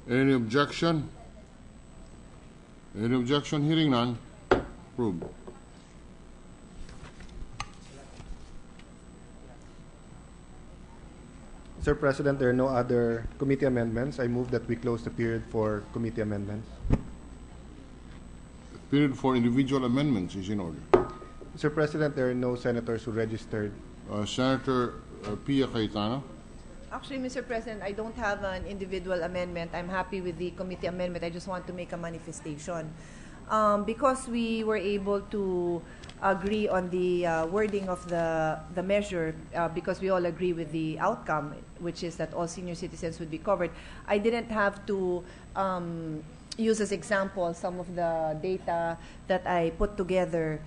Any objection? Any objection? Hearing none. Approved. Mr. President, there are no other committee amendments. I move that we close the period for committee amendments. Period for individual amendments is in order. Mr. President, there are no senators who registered. Senator Pia Cayetano. Actually, Mr. President, I don't have an individual amendment. I'm happy with the committee amendment. I just want to make a manifestation. Because we were able to agree on the wording of the measure, because we all agree with the outcome, which is that all senior citizens would be covered, I didn't have to use as example some of the data that I put together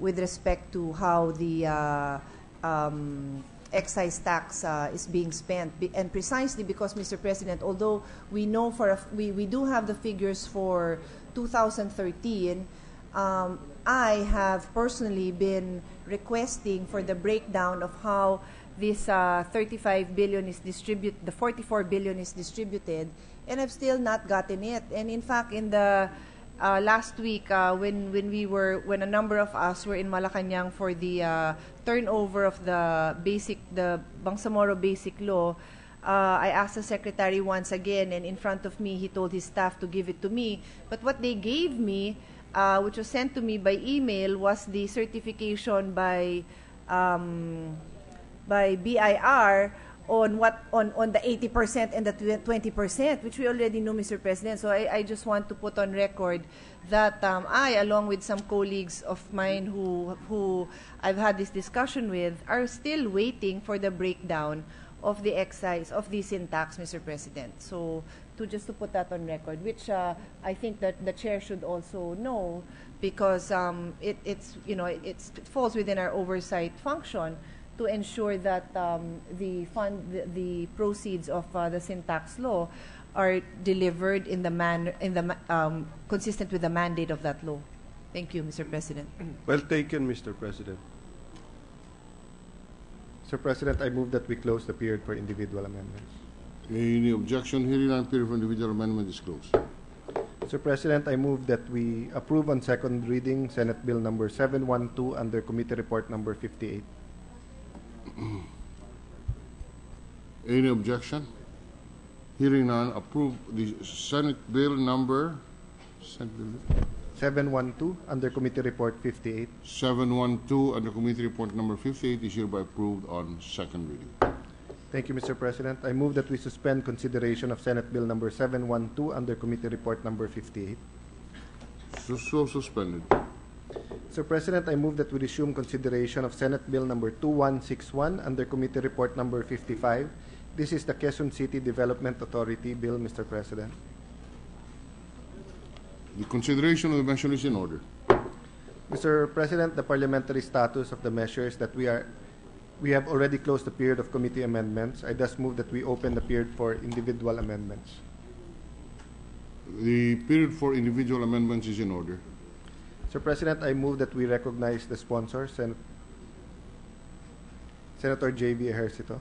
with respect to how the excise tax is being spent, and precisely because, Mr. President, although we know we do have the figures for 2013, I have personally been requesting for the breakdown of how this 35 billion is distributed, the 44 billion is distributed, and I've still not gotten it. And in fact, in the last week, when a number of us were in Malacanang for the turnover of the Bangsamoro Basic Law, I asked the secretary once again, and in front of me, he told his staff to give it to me. But what they gave me, which was sent to me by email, was the certification by BIR on the 80% and the 20%, which we already know, Mr. President. So I just want to put on record that I, along with some colleagues of mine who I've had this discussion with, are still waiting for the breakdown of the excise, of the sin tax, Mr. President. So just to put that on record, which I think that the chair should also know, because it falls within our oversight function to ensure that the proceeds of the sin tax law are delivered in the consistent with the mandate of that law. Thank you, Mr. President. Well taken, Mr. President. Mr. President, I move that we close the period for individual amendments. Any objection? Hearing none. Period for individual amendment is closed. Mr. President, I move that we approve on second reading Senate Bill number 712 under Committee Report number 58. Any objection? Hearing none. Approve the Senate Bill number 712 under Committee Report 58. 712 under Committee Report number 58 is hereby approved on second reading. Thank you, Mr. President. I move that we suspend consideration of Senate Bill number 712 under Committee Report number 58. So suspended. Mr. President, I move that we resume consideration of Senate Bill number 2161 under Committee Report number 55. This is the Quezon City Development Authority Bill, Mr. President. The consideration of the measure is in order. Mr. President, the parliamentary status of the measure is that we have already closed the period of committee amendments. I thus move that we open the period for individual amendments. The period for individual amendments is in order. Mr. President, I move that we recognize the sponsor, Senator J.B. Ejercito.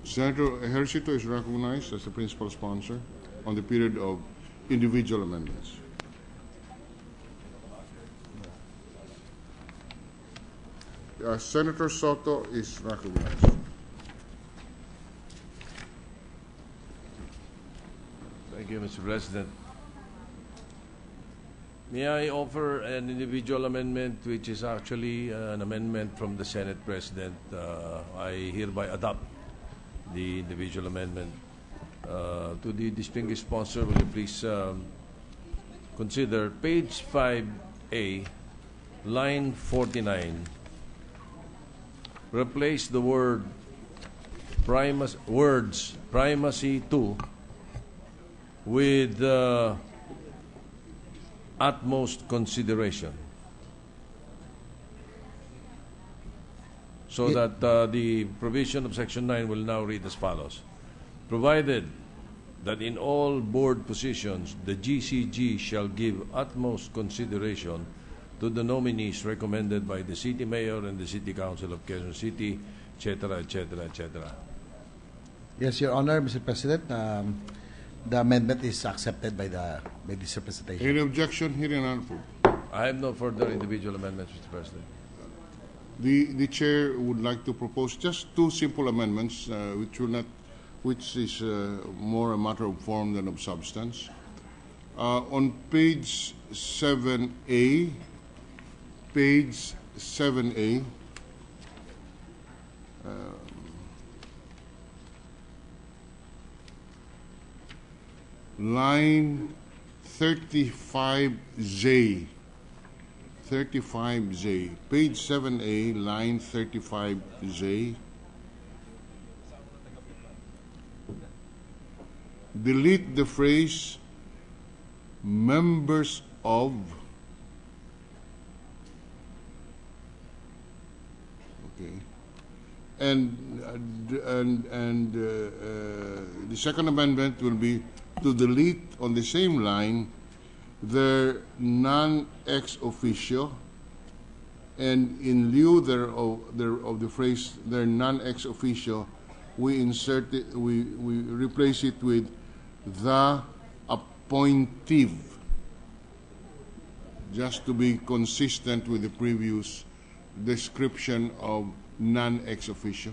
Senator Ejercito is recognized as the principal sponsor on the period of individual amendments. Senator Soto is recognized. Thank you, Mr. President. May I offer an individual amendment, which is actually an amendment from the Senate President. I hereby adopt the individual amendment. To the distinguished sponsor, will you please consider page 5A, line 49. Replace the words primacy to with utmost consideration. so that the provision of Section 9 will now read as follows. Provided that in all board positions, the GCG shall give utmost consideration to the nominees recommended by the City Mayor and the City Council of Quezon City, etc., etc., etc. Yes, Your Honor, Mr. President, the amendment is accepted by this representation. Any objection? Hearing none, approved. I have no further individual amendments, Mr. President. The chair would like to propose just two simple amendments, which is more a matter of form than of substance. On page 7A, line 35Z, page 7A, line 35Z. Delete the phrase members of. Okay. And the second amendment will be to delete on the same line their non-ex officio, and in lieu of the phrase their non-ex officio, we insert it, we replace it with the appointive, just to be consistent with the previous description of non-ex officio,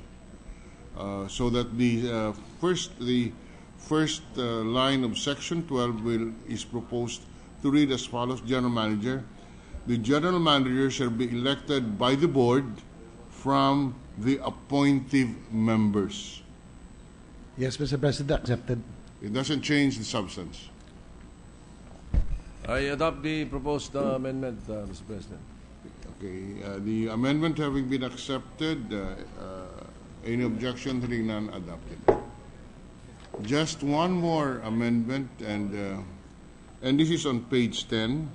so that the first line of Section 12 is proposed to read as follows: General Manager. The General Manager shall be elected by the Board from the appointive members. Yes, Mr. President, accepted. It doesn't change the substance. I adopt the proposed amendment, Mr. President. Okay, the amendment having been accepted, any objection? Hearing none, adopted. Just one more amendment, and this is on page 10.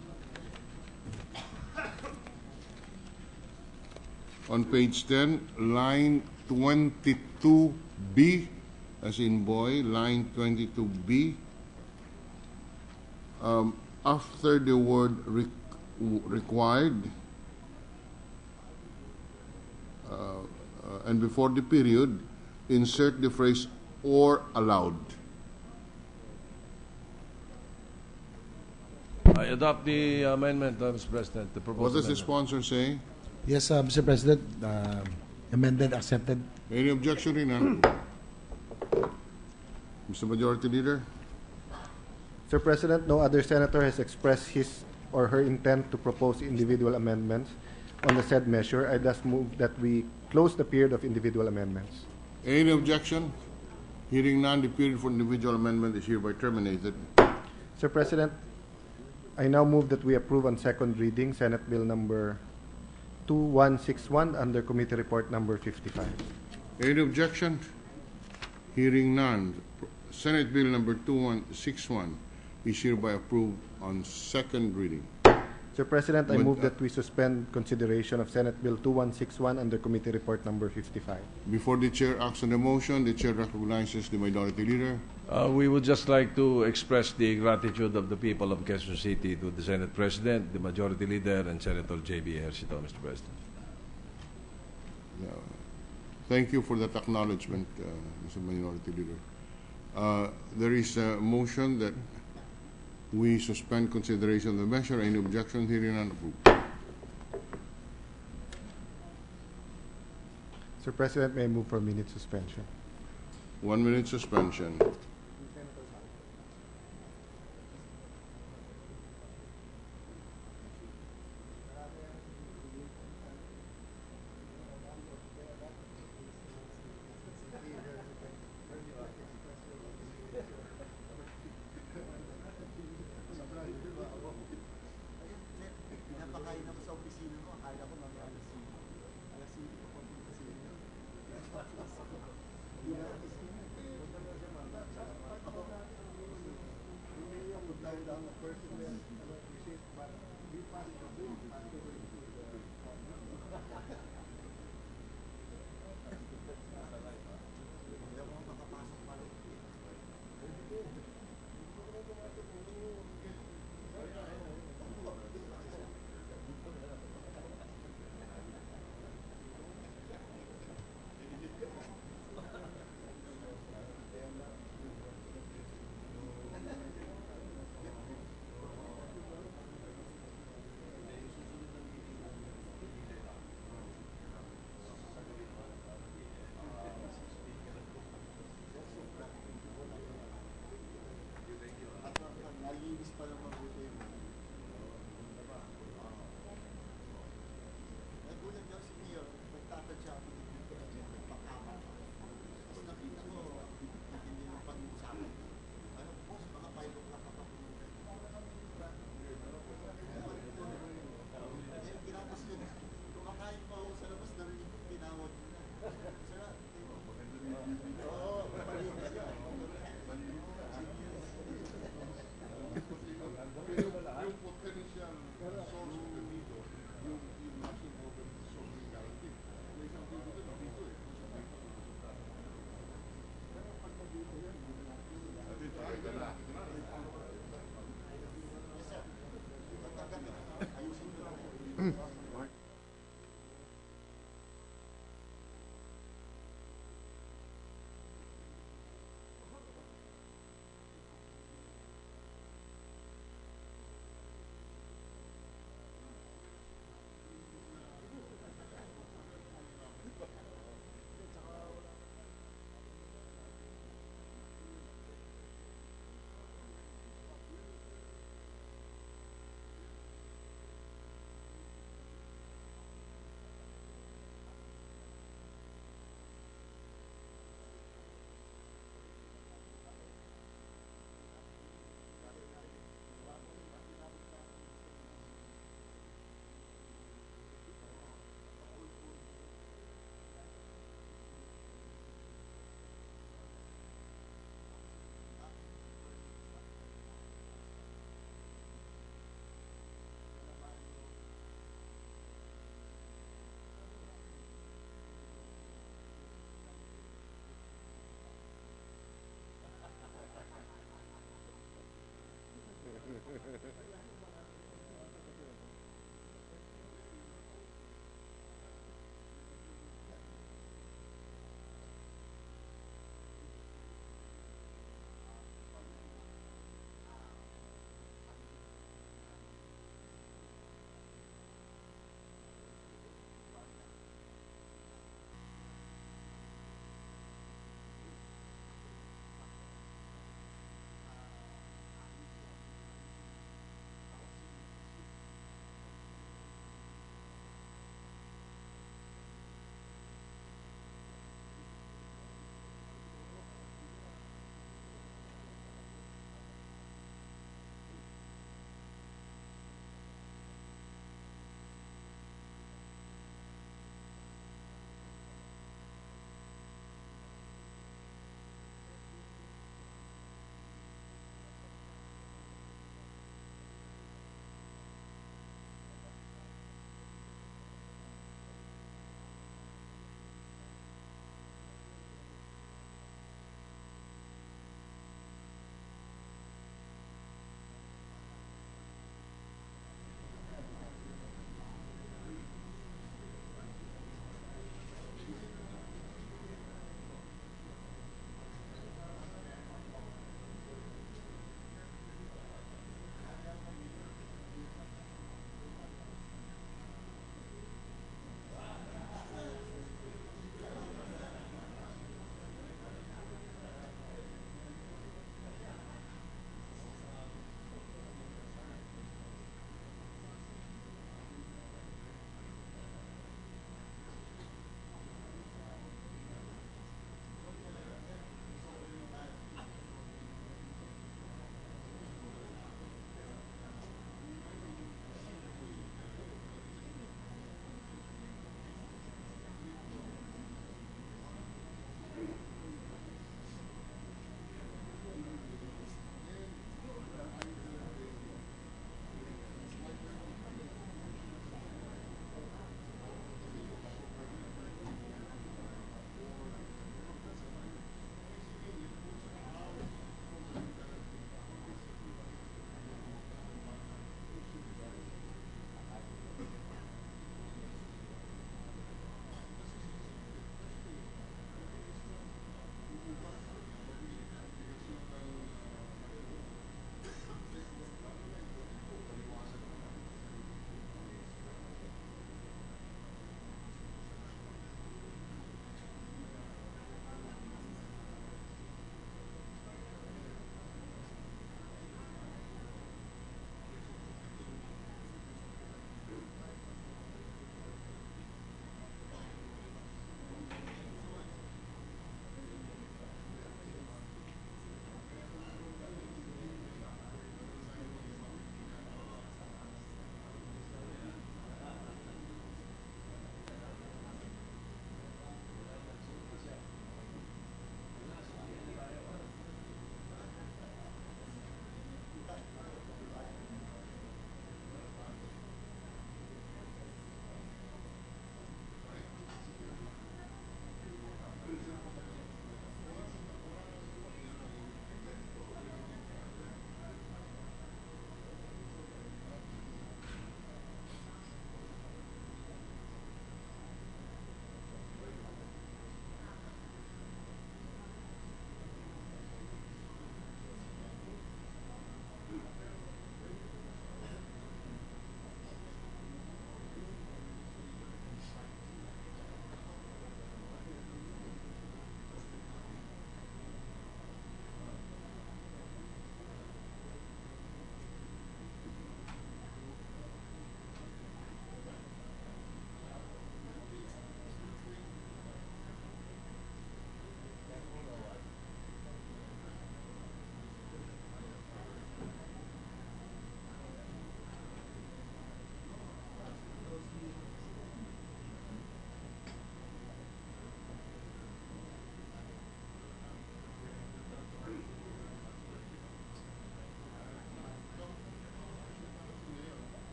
On page 10, line 22B, as in boy, line 22B. After the word required, and before the period, insert the phrase or allowed. I adopt the amendment, Mr. President. The proposed What does the amendment. sponsor say? Yes, Mr. President, amended, accepted. Any objection? Hearing none. Mr. Majority Leader? Sir President, no other senator has expressed his or her intent to propose individual amendments on the said measure. I thus move that we close the period of individual amendments. Any objection? Hearing none, the period for individual amendment is hereby terminated. Sir President, I now move that we approve on second reading Senate Bill number 2161 under Committee Report number 55. Any objection? Hearing none. Senate Bill number 2161 is hereby approved on second reading. Sir President, I move that we suspend consideration of Senate Bill 2161 under Committee Report number 55. Before the chair acts on the motion, the chair recognizes the Minority Leader. We would just like to express the gratitude of the people of Quezon City to the Senate President, the Majority Leader, and Senator J.B. Ejercito, Mr. President. Thank you for that acknowledgement, Mr. Minority Leader. There is a motion that we suspend consideration of the measure. Any objection? Hearing none, approved. Sir President, may I move for a minute suspension? 1 minute suspension.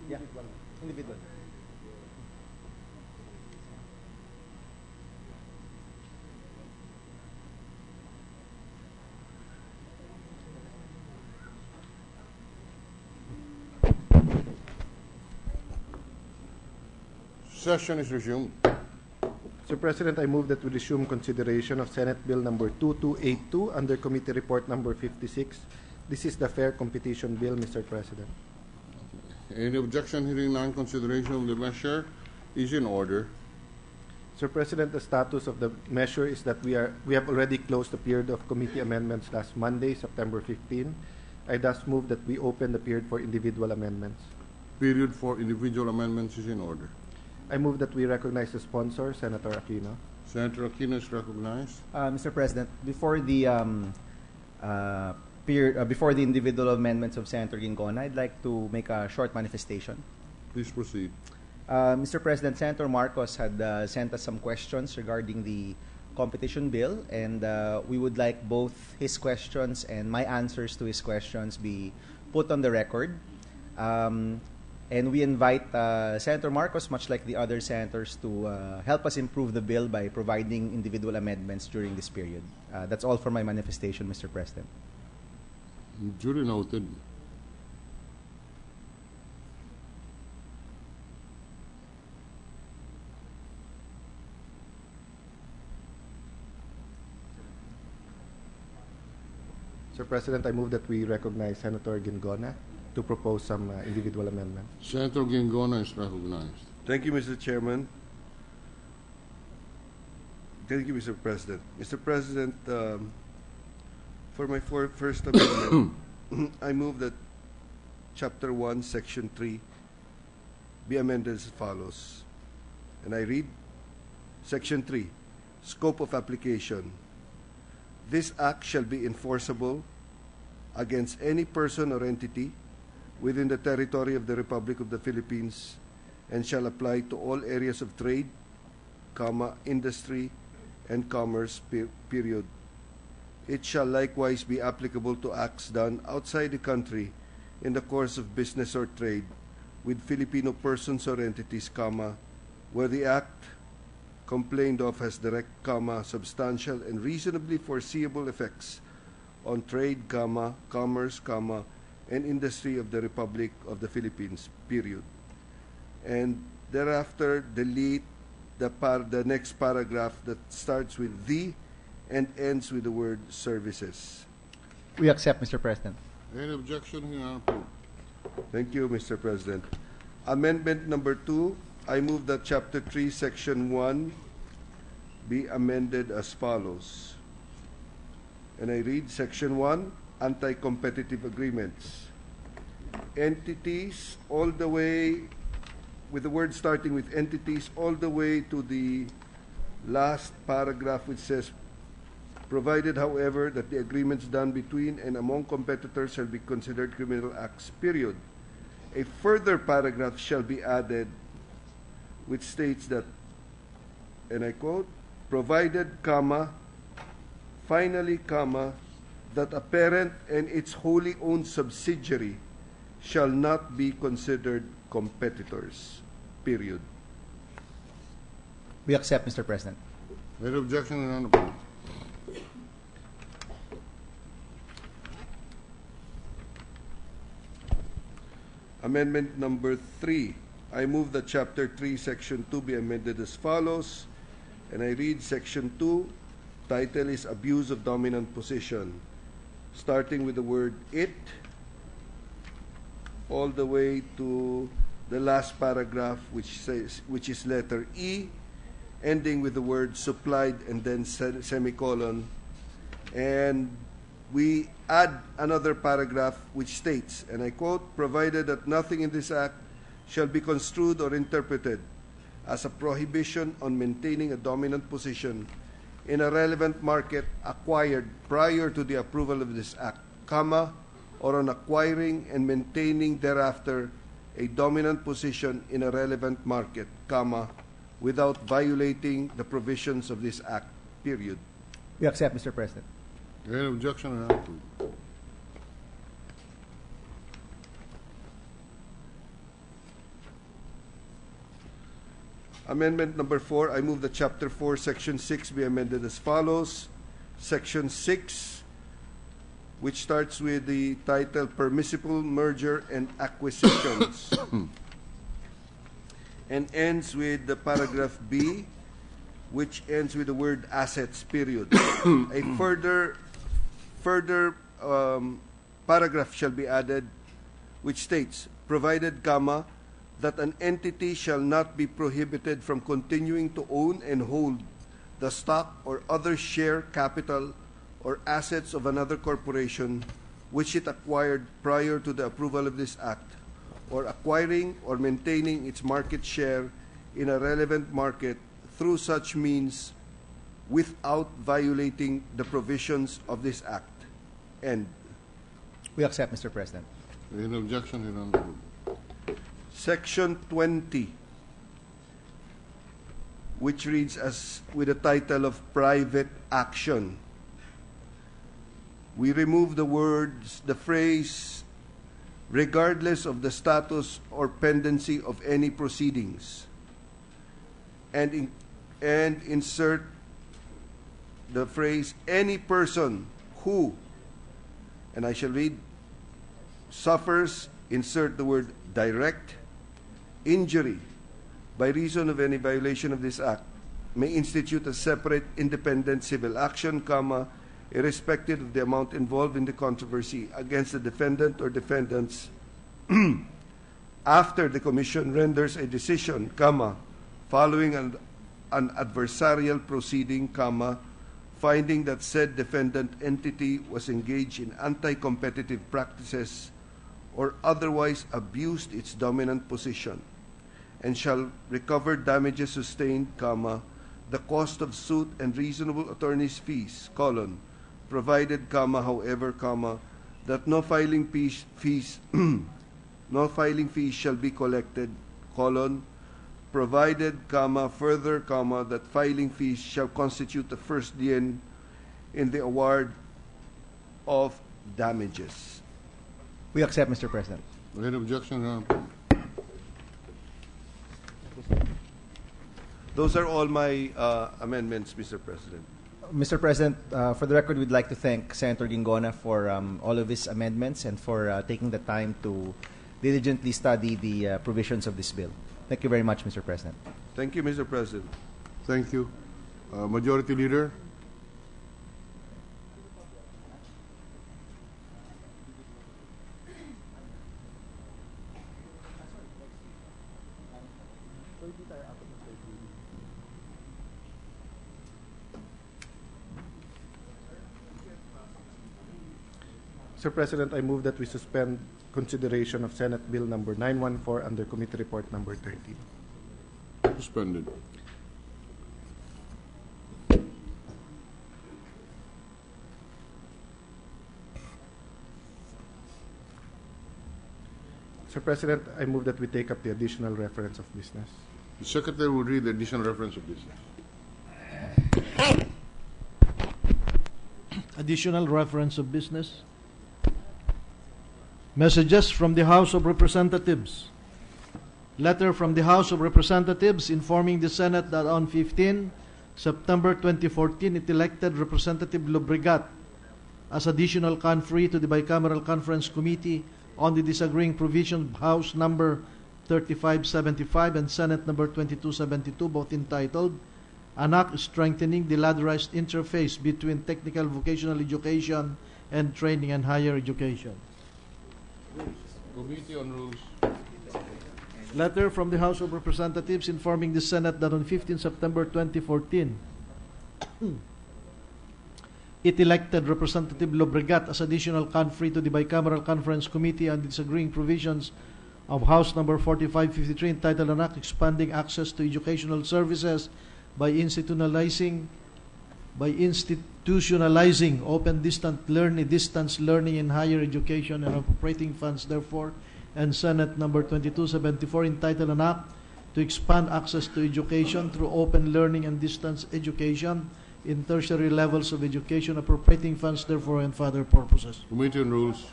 Yeah. Individual. Session is resumed. Mr. President, I move that we resume consideration of Senate Bill number 2282 under Committee Report number 56. This is the Fair Competition Bill, Mr. President. Any objection? Hearing none, consideration of the measure is in order. Mr. President, the status of the measure is that we have already closed the period of committee amendments last Monday, September 15. I thus move that we open the period for individual amendments. Period for individual amendments is in order. I move that we recognize the sponsor, Senator Aquino. Senator Aquino is recognized. Mr. President, before the before the individual amendments of Senator Gingona, I'd like to make a short manifestation. Please proceed. Mr. President, Senator Marcos had sent us some questions regarding the competition bill, and we would like both his questions and my answers to his questions be put on the record. And we invite Senator Marcos, much like the other senators, to help us improve the bill by providing individual amendments during this period. That's all for my manifestation, Mr. President. Duly noted. Mr. President, I move that we recognize Senator Gingona to propose some individual amendments. Senator Gingona is recognized. Thank you, Mr. Chairman. Thank you, Mr. President. Mr. President, for my first amendment, I move that Chapter 1, Section 3 be amended as follows. And I read Section 3, Scope of Application. This act shall be enforceable against any person or entity within the territory of the Republic of the Philippines and shall apply to all areas of trade, industry, and commerce, period. It shall likewise be applicable to acts done outside the country in the course of business or trade with Filipino persons or entities, where the act complained of has direct, substantial, and reasonably foreseeable effects on trade, commerce, and industry of the Republic of the Philippines, period. And thereafter, delete the next paragraph that starts with the and ends with the word services. We accept, Mr. President. Any objection? Hearing approved. Thank you, Mr. President. Amendment number 2, I move that Chapter 3, Section 1 be amended as follows. And I read Section 1, Anti-Competitive Agreements. Entities all the way, with the word starting with entities, all the way to the last paragraph which says, provided, however, that the agreements done between and among competitors shall be considered criminal acts, period. A further paragraph shall be added which states that, and I quote, provided, finally, that a parent and its wholly owned subsidiary shall not be considered competitors, period. We accept, Mr. President. Any objection? Hearing approved. Amendment number 3. I move that Chapter 3, Section 2 be amended as follows. And I read Section 2. Title is Abuse of Dominant Position. Starting with the word it, all the way to the last paragraph, which is letter E, ending with the word supplied and then semicolon. And we add another paragraph which states, and I quote, provided that nothing in this act shall be construed or interpreted as a prohibition on maintaining a dominant position in a relevant market acquired prior to the approval of this act, or on acquiring and maintaining thereafter a dominant position in a relevant market, without violating the provisions of this act, period. We accept, Mr. President. Any objection? Hearing approved. Amendment number 4, I move that Chapter 4, Section 6 be amended as follows. Section 6, which starts with the title Permissible Merger and Acquisitions and ends with the paragraph B, which ends with the word assets, period. A further paragraph shall be added, which states, provided, comma, that an entity shall not be prohibited from continuing to own and hold the stock or other share capital or assets of another corporation which it acquired prior to the approval of this act, or acquiring or maintaining its market share in a relevant market through such means without violating the provisions of this act. End. We accept, Mr. President. Any objection, Your Honor? Section 20, which reads as with the title of private action. We remove the phrase, regardless of the status or pendency of any proceedings, and insert the phrase, any person who, and I shall read, suffers, insert the word direct, injury by reason of any violation of this act may institute a separate independent civil action, comma, irrespective of the amount involved in the controversy against the defendant or defendants after the Commission renders a decision, comma, following an adversarial proceeding, comma, finding that said defendant entity was engaged in anti-competitive practices or otherwise abused its dominant position, and shall recover damages sustained, comma, the cost of suit and reasonable attorney's fees, colon, provided, comma, however, comma, that no filing fees shall be collected, colon, provided, comma, further, comma, that filing fees shall constitute the first lien in the award of damages. We accept, Mr. President. Any objection, Your Honor? Those are all my amendments, Mr. President. Mr. President, for the record, we'd like to thank Senator Gingona for all of his amendments and for taking the time to diligently study the provisions of this bill. Thank you very much, Mr. President. Thank you, Mr. President. Thank you. Majority Leader? Mr. President, I move that we suspend consideration of Senate Bill number 914 under Committee Report number 13. Suspended. Mr. President, I move that we take up the additional reference of business. The Secretary will read the additional reference of business. Additional reference of business. Messages from the House of Representatives. Letter from the House of Representatives informing the Senate that on 15 September 2014, it elected Representative Lobregat as additional conferee to the Bicameral Conference Committee on the disagreeing provision of House number 3575 and Senate number 2272, both entitled An Act Strengthening the Ladderized Interface Between Technical Vocational Education and Training and Higher Education. Committee on Rules. Letter from the House of Representatives informing the Senate that on 15 September 2014, it elected Representative Lobregat as additional conferee to the Bicameral Conference Committee on the disagreeing provisions of House number 4553 entitled An Act Expanding Access to Educational Services by institutionalizing open distance learning in higher education and appropriating funds therefore, and Senate number 2274 entitled An Act to expand access to education through open learning and distance education in tertiary levels of education, appropriating funds therefore and for other purposes. Committee on Rules.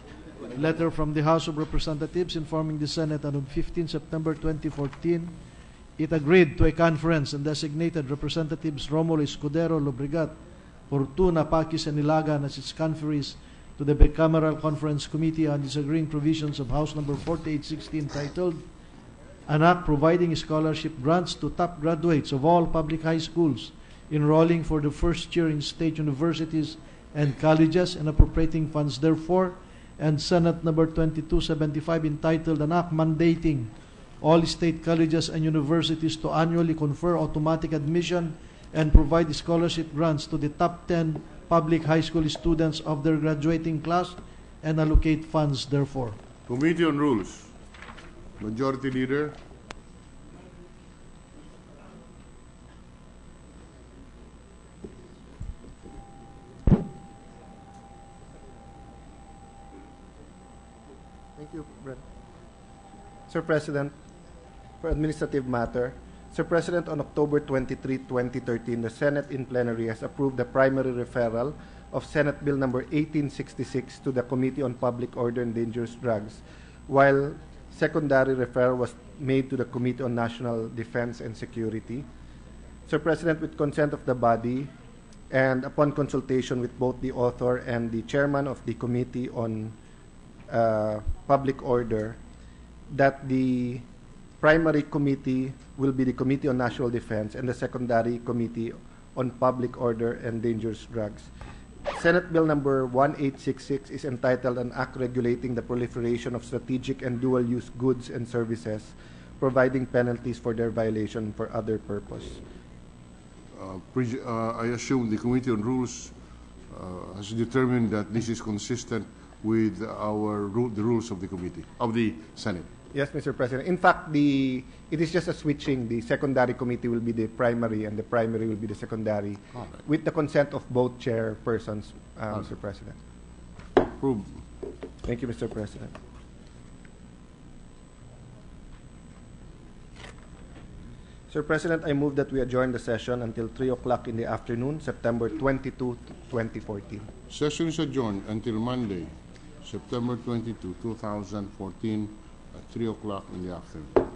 Letter from the House of Representatives informing the Senate that on 15 September 2014, it agreed to a conference and designated Representatives Romulo Escudero Lobregat, Fortuna Pakis and Ilagan as its conferees to the Bicameral Conference Committee on Disagreeing Provisions of House Number 4816 titled An Act Providing Scholarship Grants to Top Graduates of All Public High Schools enrolling for the first year in state universities and colleges and appropriating funds therefore, and Senate Number 2275 entitled An Act Mandating All State Colleges and Universities to Annually Confer Automatic Admission and Provide Scholarship Grants to the top 10 public high school students of their graduating class and allocate funds therefore. Committee on Rules. Majority Leader. Thank you, Brent. Sir President, for administrative matter, Sir President, on October 23, 2013, the Senate in plenary has approved the primary referral of Senate Bill number 1866 to the Committee on Public Order and Dangerous Drugs, while secondary referral was made to the Committee on National Defense and Security. Sir President, with consent of the body and upon consultation with both the author and the chairman of the Committee on Public Order, that the primary committee will be the Committee on National Defense and the secondary Committee on Public Order and Dangerous Drugs. Senate Bill number 1866 is entitled An Act Regulating the Proliferation of Strategic and Dual-Use Goods and Services, providing penalties for their violation for other purpose. I assume the Committee on Rules has determined that this is consistent with the rules of the committee, of the Senate. Yes, Mr. President. In fact, it is just a switching. The secondary committee will be the primary and the primary will be the secondary, with the consent of both chairpersons, Mr. President. Approved. Thank you, Mr. President. Sir President, I move that we adjourn the session until 3 o'clock in the afternoon, September 22, 2014. Session is adjourned until Monday, September 22, 2014, at 3 o'clock in the afternoon.